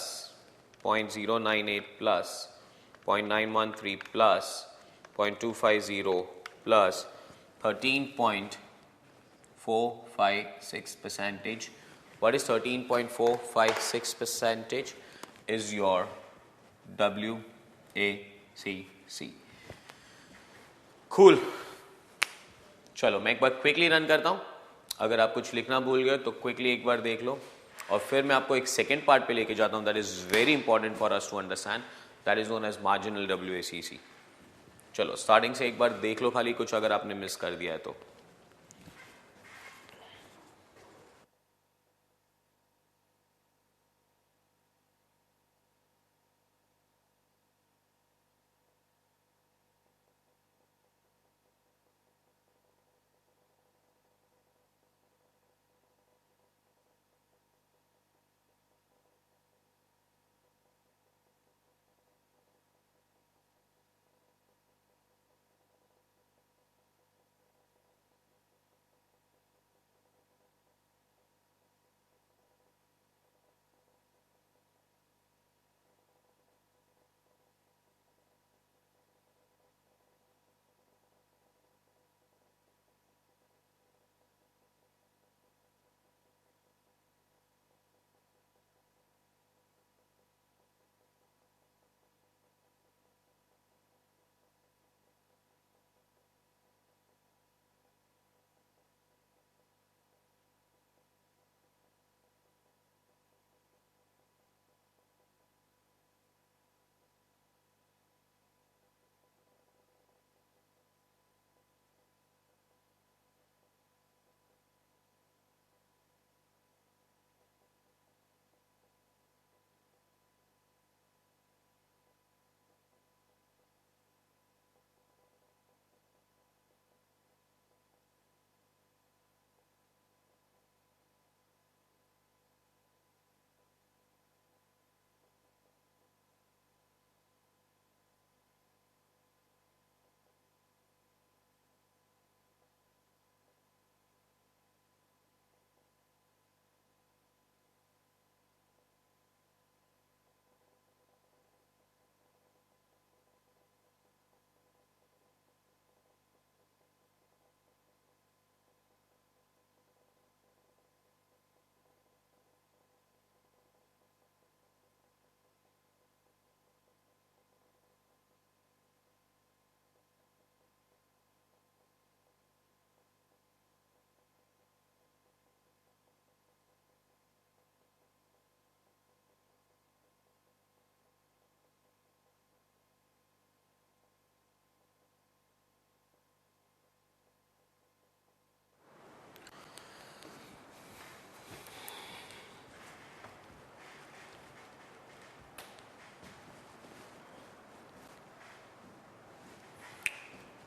0.098 plus 0.913 plus 0.250 plus 13.456%. What is 13.456%? Is your WACC. Cool. चलो मैं एक बार क्विकली रन करता हूँ. अगर आप कुछ लिखना भूल गए तो क्विकली एक बार देख लो और फिर मैं आपको एक सेकेंड पार्ट पे लेके जाता हूँ. That is very important for us to understand. That is known as marginal WACC. चलो स्टार्टिंग से एक बार देख लो खाली कुछ अगर आपने मिस कर दिया है तो.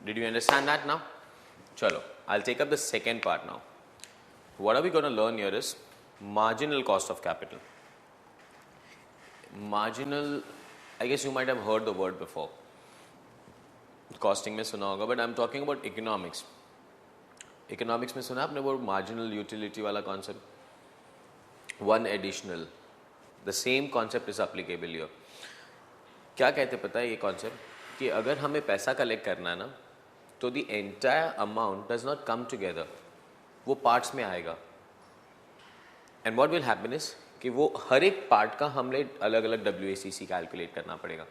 Did you understand that now? Chalo, I'll take up the second part now. What are we going to learn here is marginal cost of capital. Marginal, I guess you might have heard the word before. Costing में सुना होगा, but I'm talking about economics. Economics में सुना आपने वो marginal utility वाला concept? One additional. The same concept is applicable here. क्या कहते पता है ये concept? कि अगर हमें पैसा कलेक्ट करना है ना, तो the entire amount does not come together. वो पार्ट्स में आएगा. And what will happen is कि वो हर एक पार्ट का हमने अलग अलग WACC कैलकुलेट करना पड़ेगा.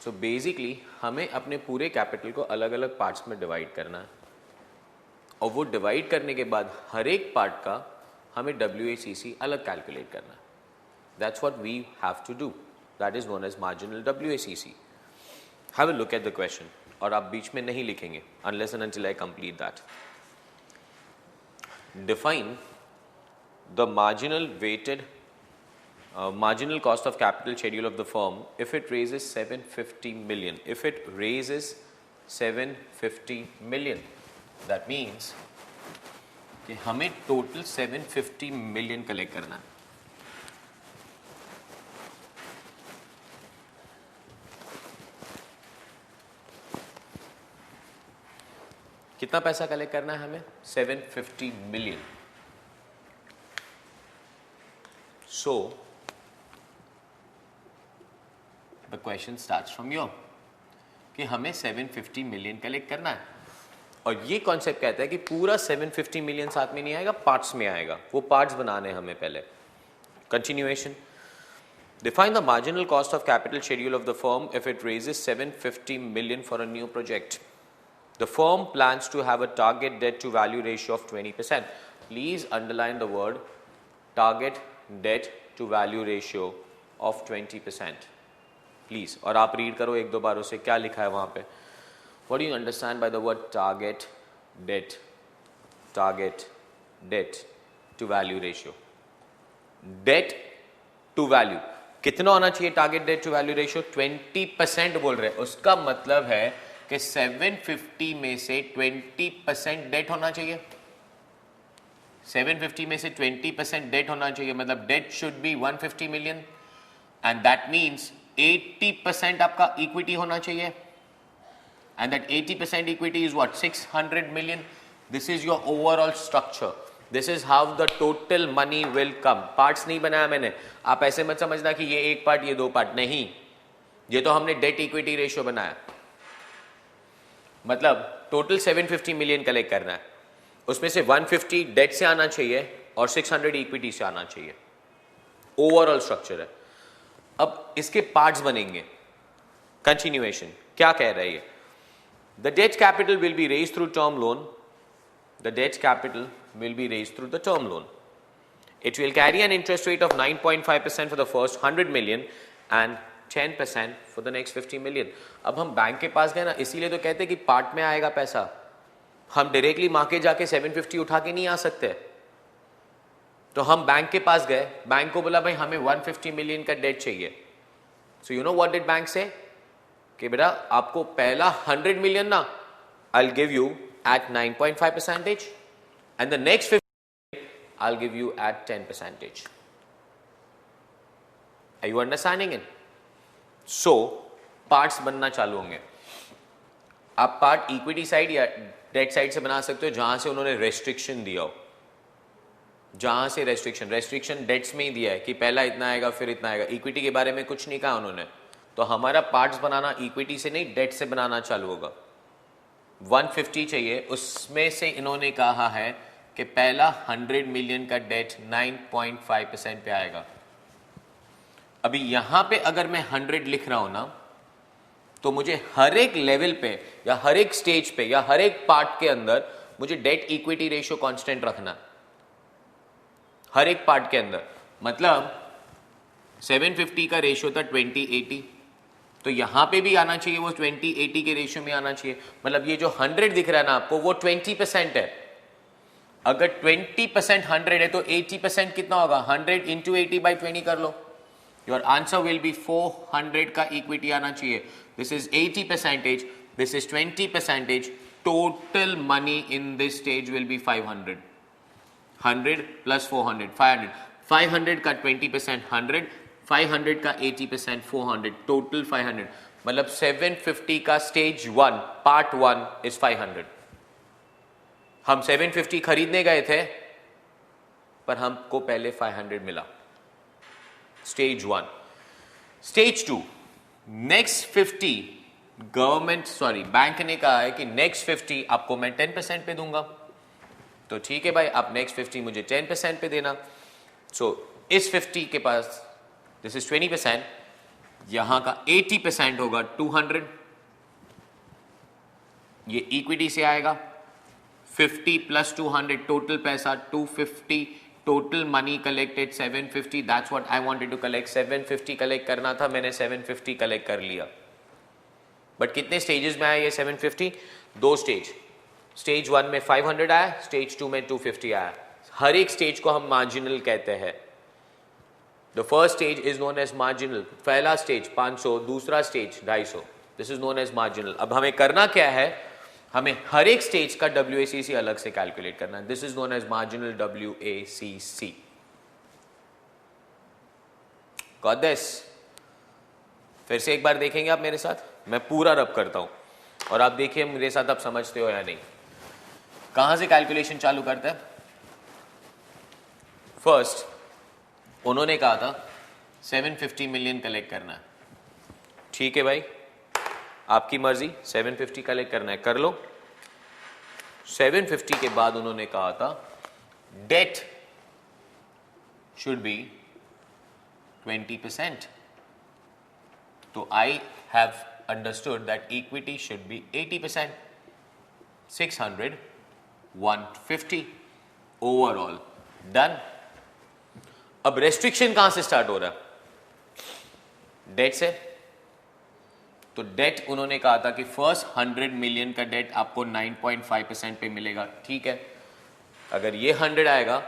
सो बेसिकली हमें अपने पूरे कैपिटल को अलग अलग पार्ट्स में डिवाइड करना है, और वो डिवाइड करने के बाद हर एक पार्ट का हमें WACC अलग कैलकुलेट करना है. That's what we have to do. That is known as marginal WACC. Have a look at the question, और आप बीच में नहीं लिखेंगे unless and until I complete that. Define the marginal cost of capital schedule of the firm if it raises 750 million. If it raises 750 million, that means कि हमें total 750 million collect करना है. कितना पैसा कलेक्ट करना है हमें? 750 million. So the question starts from here कि हमें 750 मिलियन कलेक्ट करना है, और ये कॉन्सेप्ट कहता है कि पूरा 750 मिलियन साथ में नहीं आएगा, पार्ट्स में आएगा. वो पार्ट्स बनाने हमें पहले. Continuation. Define the marginal cost of capital schedule of the firm if it raises 750 million for a new project. The firm plans to have a target debt to value ratio of 20%. Please underline the word target debt to value ratio of 20%. Please, और आप read करो एक दो बार उसे, क्या लिखा है वहां पे. What do you understand by the word target debt? Target debt to value ratio. Debt to value कितना होना चाहिए? Target debt to value ratio 20% बोल रहे हैं. उसका मतलब है कि 750 में से 20% डेट होना चाहिए. 750 में से 20% डेट होना चाहिए, मतलब debt should be 150 million, and that means 80% आपका इक्विटी होना चाहिए, and that 80% equity is what? 600 million. This is your overall structure. This is how the total money will come. Parts नहीं बनाया मैंने, आप ऐसे मत समझना कि ये एक पार्ट ये दो पार्ट, नहीं. ये तो हमने डेट इक्विटी रेशियो बनाया. मतलब टोटल 750 मिलियन कलेक्ट करना है, उसमें से 150 डेट से आना चाहिए और 600 इक्विटी से आना चाहिए. ओवरऑल स्ट्रक्चर है. अब इसके पार्ट्स बनेंगे. कंटिन्यूएशन क्या कह रही है? The debt capital will be raise through term loan. The debt capital will be raise through the term loan. It will carry an interest rate of 9.5% for the first 100 million and 10% for the next 50 million. अब हम bank के पास गए ना, इसीलिए तो कहते हैं कि पार्ट में आएगा पैसा. हम डायरेक्टली मार्केट जाके 750 उठा के नहीं आ सकते. तो हम बैंक के पास गए, बैंक को बोला भाई हमें 150 मिलियन का डेट चाहिए. So you know what did bank से? कि बेटा आपको पहला 100 मिलियन ना, I will give you at 9.5% and the next 50 I'll give you at 10%. Are you understanding it? So parts बनना चालू होंगे. आप पार्ट इक्विटी साइड या डेट साइड से बना सकते हो जहां से उन्होंने रेस्ट्रिक्शन दिया हो. जहां से रेस्ट्रिक्शन डेट्स में ही दिया है कि पहला इतना आएगा फिर इतना आएगा. इक्विटी के बारे में कुछ नहीं कहा उन्होंने. तो हमारा पार्ट्स बनाना इक्विटी से नहीं डेट से बनाना चालू होगा. 150 चाहिए, उसमें से इन्होंने कहा है कि पहला 100 मिलियन का डेट 9.5% पे आएगा. अभी यहां पे अगर मैं 100 लिख रहा हूं ना, तो मुझे हर एक लेवल पे या हर एक स्टेज पे या हर एक पार्ट के अंदर मुझे डेट इक्विटी रेशियो कांस्टेंट रखना. हर एक पार्ट के अंदर मतलब 750 का रेशियो था 20/80, तो यहां पे भी आना चाहिए वो 20/80 के रेशियो में आना चाहिए. मतलब ये जो 100 दिख रहा है ना आपको, वो 20% है. अगर 20% 100 है तो 80% कितना होगा? 100 into 80/20 कर लो. योर आंसर विल बी 400 का इक्विटी आना चाहिए. This is 80%. This is 20%. Total money in this stage will be 500. 100 plus 400, 500. 500 का 20% 100, 500 का 80% 400, total 500. मतलब 750 का stage 1, part 1 is 500. हम 750 खरीदने गए थे, पर हमको पहले 500 मिला. Stage 1. Stage 2. Next 50. बैंक ने कहा है कि नेक्स्ट 50 आपको मैं 10% पे दूंगा. तो ठीक है भाई, आप नेक्स्ट 50 मुझे 10% पे देना. सो इस 50 के पास, दिस इज 20%, यहां का 80% होगा 200. ये इक्विटी से आएगा. 50 प्लस 200 टोटल पैसा 250. Total money collected 750. That's what I wanted to collect. 750 collect करना था, मैंने 750 कलेक्ट कर लिया. बट कितने स्टेजेस में आया ये 750? 2 स्टेज. स्टेज 1 में 500 आया, स्टेज 2 में 250 आया. हर एक स्टेज को हम मार्जिनल कहते हैं. The first stage is known as marginal. पहला स्टेज 500, दूसरा stage 250. This is known as marginal. अब हमें करना क्या है, हमें हर एक स्टेज का WACC अलग से कैलकुलेट करना है. This is known as marginal WACC. Got this? फिर से एक बार देखेंगे आप मेरे साथ. मैं पूरा रब करता हूं और आप देखिए मेरे साथ आप समझते हो या नहीं. कहां से कैलकुलेशन चालू करते हैं? फर्स्ट उन्होंने कहा था 750 मिलियन कलेक्ट करना है. ठीक है भाई, आपकी मर्जी. 750 कलेक्ट करना है, कर लो. 750 के बाद उन्होंने कहा था डेट शुड बी 20%. तो I have understood that equity should be 80%. 600, 150 overall. Done. अब रेस्ट्रिक्शन कहां से स्टार्ट हो रहा है? डेट से. तो डेट उन्होंने कहा था कि फर्स्ट 100 मिलियन का डेट आपको 9.5% पे मिलेगा. ठीक है, अगर ये 100 आएगा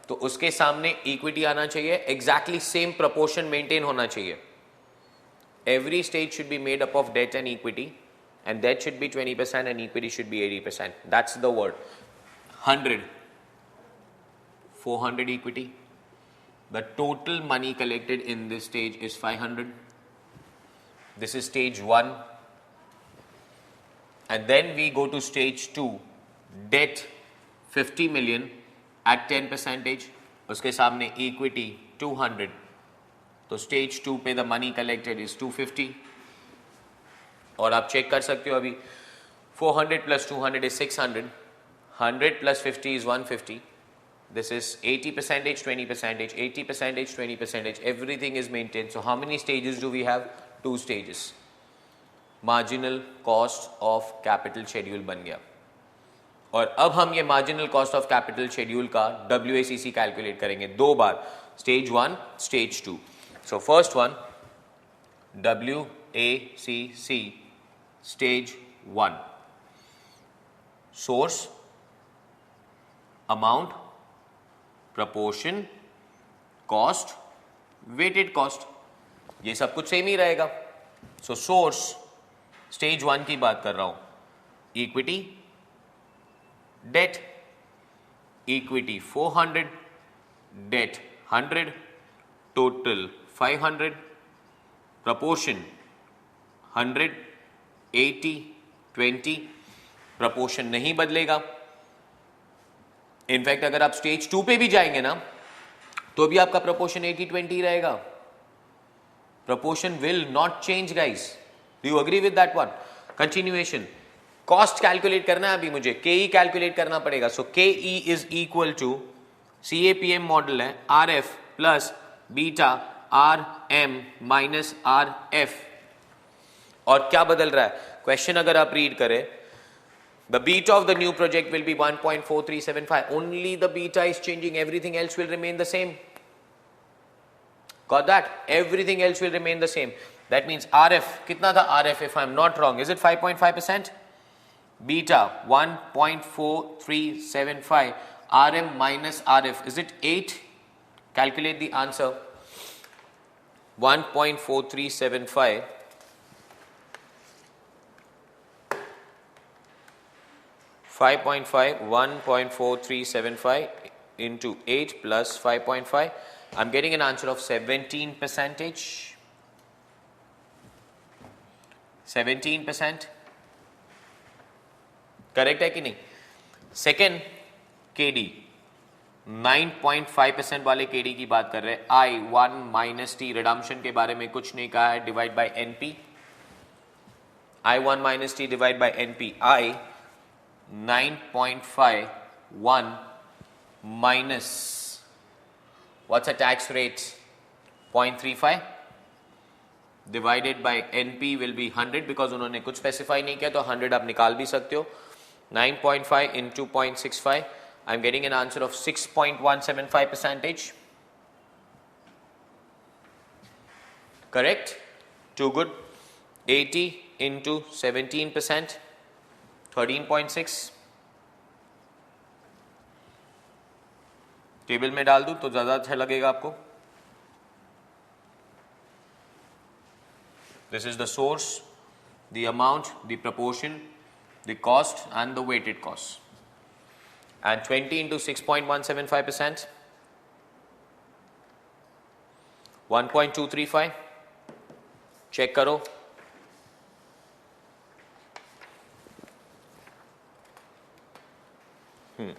तो उसके सामने इक्विटी आना चाहिए. एग्जैक्टली सेम प्रोपोर्शन मेंटेन होना चाहिए. Every stage should be made up of debt and equity, and debt should be 20% and equity should be 80%. That's the word. 100, 400 equity. The total money collected in this stage is 500. This is stage 1. And then we go to stage 2. Debt 50 million at 10%. उसके सामने equity 200. तो stage 2 पे the money collected is 250. और आप check कर सकते हो अभी 400 plus 200 is 600. 100 plus 50 is 150. This is 80%, 20%, 80%, 20%. Everything is maintain. So how many stages do we have? 2 stages. Marginal cost of capital schedule बन गया. और अब हम ये marginal cost of capital schedule का WACC कैलकुलेट करेंगे 2 बार. Stage 1, stage 2. So first one, WACC stage 1. Source, amount, proportion, cost, weighted cost. ये सब कुछ सेम ही रहेगा. So source stage 1 की बात कर रहा हूं. Equity, debt, equity 400, debt 100, total 500, proportion 100, 80, 20. proportion नहीं बदलेगा. इनफैक्ट अगर आप स्टेज 2 पे भी जाएंगे ना तो भी आपका proportion 80-20 रहेगा. proportion will not change guys. Do you agree with that one? Continuation. Cost calculate करना है अभी मुझे. KE कैलकुलेट करना पड़ेगा. So KE is equal to CAPM model है RF plus beta RM minus RF. और क्या बदल रहा है? क्वेश्चन अगर आप रीड करें, the beta of the new project will be 1.4375. only the beta is changing, everything else will remain the same. Got that? Everything else will remain the same. That means RF कितना था? RF, if I'm not wrong, is it 5.5%? beta 1.4375. RM minus RF, is it 8? Calculate the answer. 1.4375 5.5, 1.4375 into 8 plus 5.5. I'm getting an answer of 17%. 17%. Correct है कि नहीं? Second KD 9.5% वाले KD की बात कर रहे हैं. I1 माइनस टी रिडम्पशन के बारे में कुछ नहीं कहा है. Divide by NP. I1 minus T divide by NP. I 9.51 minus what's a tax rate? 0.35 divided by NP will be 100 because उन्होंने कुछ स्पेसिफाई नहीं किया, तो 100 आप निकाल भी सकते हो. 9.5 into 0.65, I'm getting an answer of 6.175%. Correct? Too good. 80 into 17%, 13.6. Table में डाल दूं तो ज्यादा अच्छा लगेगा आपको. This is the source, the amount, the proportion, the cost and the weighted cost. And 20 into 6.175%, 1.235. check करो. Hmm.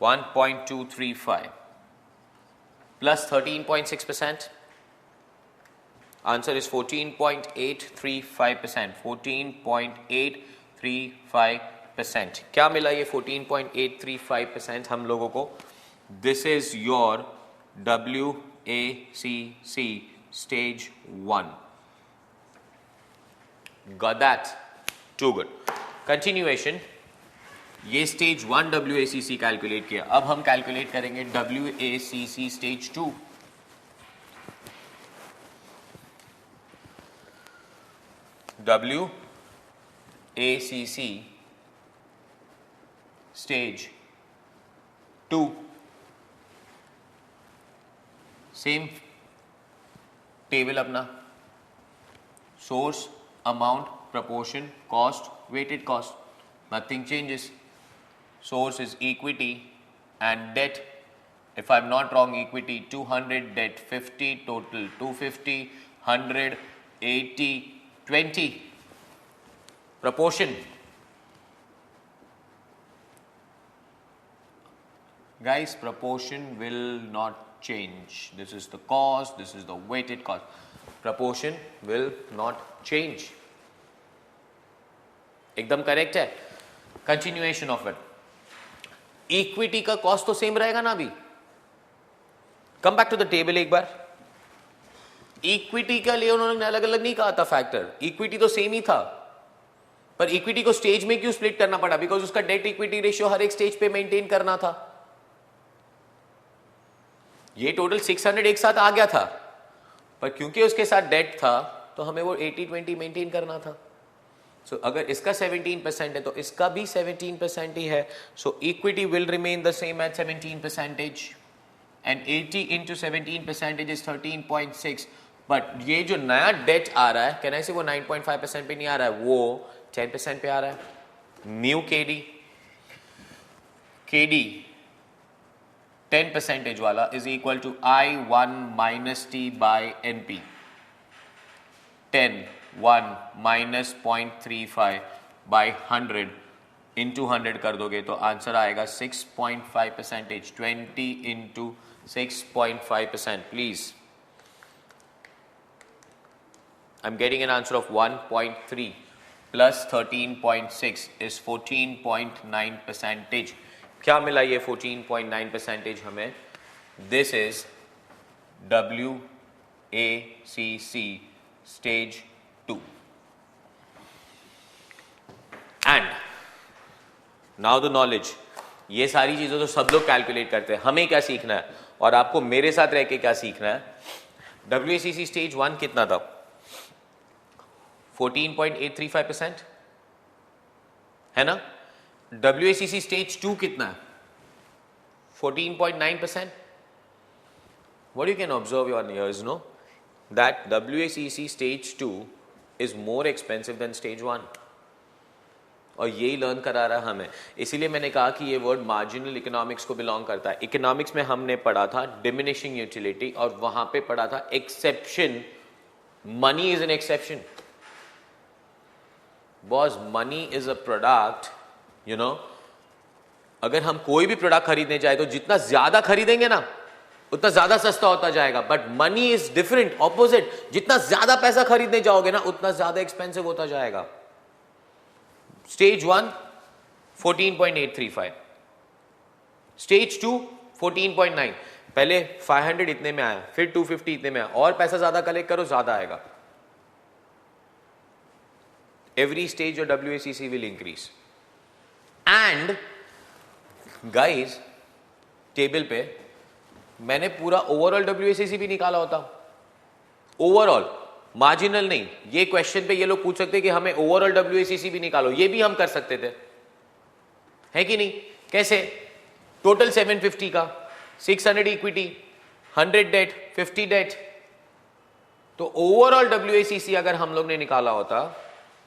1.235 plus 13.6%. Answer is 14.835%. 14.835%. क्या मिला ये 14.835% हम लोगों को? This is your WACC stage 1. Got that? Too good. Continuation. ये stage 1 WACC calculate किया. अब हम कैलकुलेट करेंगे WACC stage 2. WACC stage 2. Same table अपना. Source, amount, proportion, cost, weighted cost. Nothing changes. Source is equity and debt. If I'm not wrong, equity 200, debt 50, total 250, 100, 80, 20. Proportion. Guys, proportion will not change. This is the cost, this is the weighted cost. Proportion will not change. एकदम correct है. Continuation of it. Equity का cost तो same रहेगा ना अभी. Come back to the table एक बार. Equity के लिए उन्होंने अलग अलग नहीं कहा था फैक्टर. इक्विटी तो सेम ही था, पर इक्विटी को स्टेज में क्यों स्प्लिट करना पड़ा? बिकॉज उसका डेट इक्विटी रेशियो हर एक स्टेज पे मेंटेन करना था. ये टोटल 600 एक साथ आ गया था, पर क्योंकि उसके साथ डेट था तो हमें वो 80-20 मेंटेन करना था. सो अगर इसका 17% है तो इसका भी 17% ही है. So equity will remain the same at 17%. And 80 into 17% is 13.6. But ये जो नया डेट आ रहा है, कहना से वो 9.5% पे नहीं आ रहा है, वो 10% पे आ रहा है. न्यू KD 10% वाला is equal to I1 minus T by NP. 10 1 minus 0.35 by 100 into 100 कर दोगे तो आंसर आएगा 6.5%. 20 into 6.5%. Please, I am getting an answer of 1.3 plus 13.6 is 14.9%. क्या मिला ये 14.9% हमें? This is WACC stage 2. And now the knowledge. ये सारी चीजें तो सब लोग कैलकुलेट करते हैं. हमें क्या सीखना है और आपको मेरे साथ रह के क्या सीखना है? WACC स्टेज 1 कितना था? 14.835% है ना. WACC स्टेज 2 कितना है? 14.9%. What you can observe your ears, no? That WACC stage 2 is more expensive than stage 1. और यही लर्न करा रहा हमें। इसीलिए मैंने कहा कि ये वर्ड मार्जिनल इकोनॉमिक्स को बिलोंग करता है। इकोनॉमिक्स में हमने पढ़ा था डिमिनिशिंग यूटिलिटी और वहां पे पढ़ा था exception, money is an exception. Boss money is a product, you know, अगर हम कोई भी प्रोडक्ट खरीदने जाए तो जितना ज्यादा खरीदेंगे ना उतना ज्यादा सस्ता होता जाएगा, but money is different, opposite. जितना ज्यादा पैसा खरीदने जाओगे ना उतना ज्यादा एक्सपेंसिव होता जाएगा। Stage 1 14.835, stage 2 14.9। पहले 500 इतने में आया, फिर 250 इतने में आया, और पैसा ज्यादा कलेक्ट करो ज्यादा आएगा। Every stage your WACC will increase. And guys, table पे मैंने पूरा ओवरऑल WACC भी निकाला होता, ओवरऑल, मार्जिनल नहीं। ये क्वेश्चन पे ये लोग पूछ सकते कि हमें ओवरऑल WACC भी निकालो, ये भी हम कर सकते थे, है कि नहीं? कैसे? टोटल 750 का, 600 इक्विटी, 100 डेट, 50 डेट, तो ओवरऑल WACC अगर हम लोग ने निकाला होता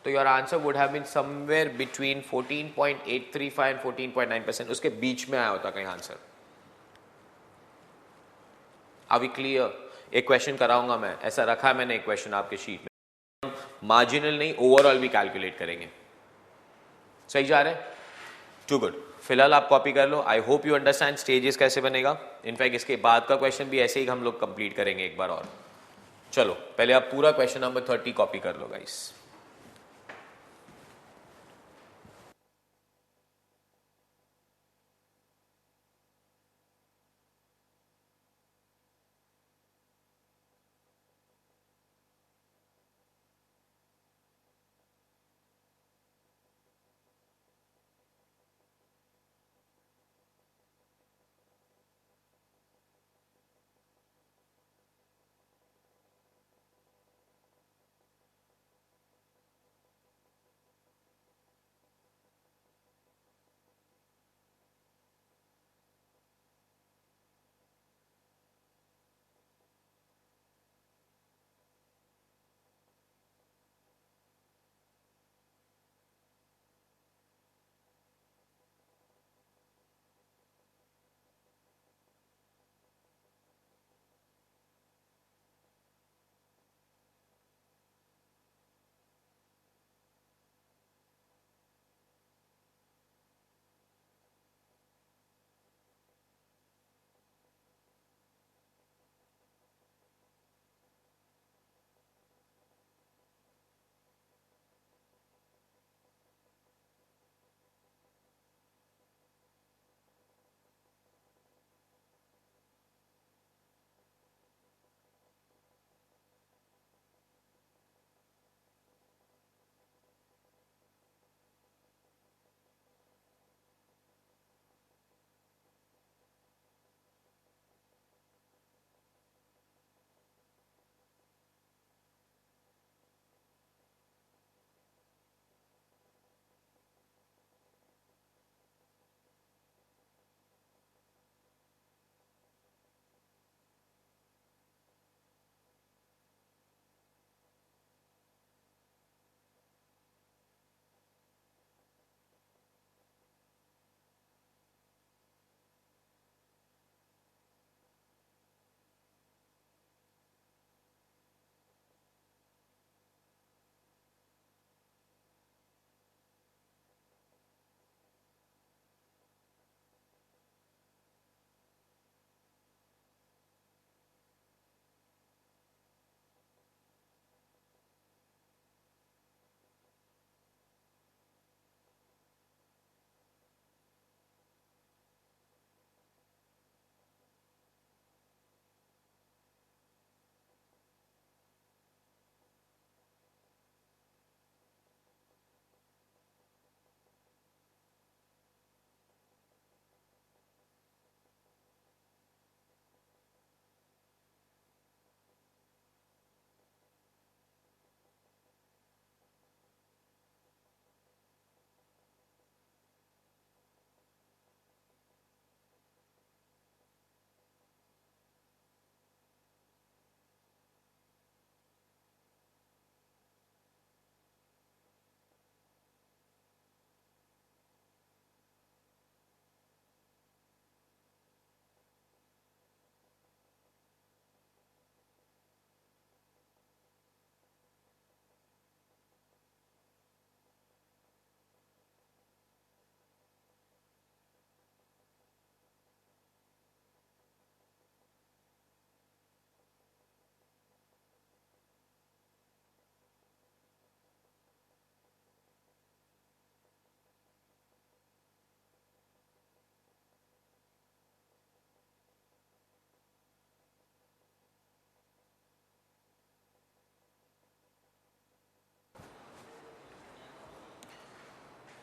तो your answer would have been somewhere between 14.835 and 14.9%, उसके बीच में आया होता कहीं आंसर। Are we clear? एक क्वेश्चन कराऊंगा मैं, ऐसा रखा है मैंने एक क्वेश्चन आपके शीट में, मार्जिनल नहीं ओवरऑल भी कैलकुलेट करेंगे। सही जा रहे हैं? Too good. फिलहाल आप कॉपी कर लो। I hope you understand stages कैसे बनेगा। इनफैक्ट इसके बाद का क्वेश्चन भी ऐसे ही हम लोग कंप्लीट करेंगे एक बार और। चलो पहले आप पूरा क्वेश्चन नंबर 30 कॉपी कर लो guys.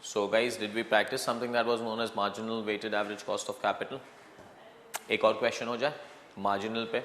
So guys, did we practice something that was known as marginal weighted average cost of capital? एक और क्वेश्चन हो जाए मार्जिनल पे.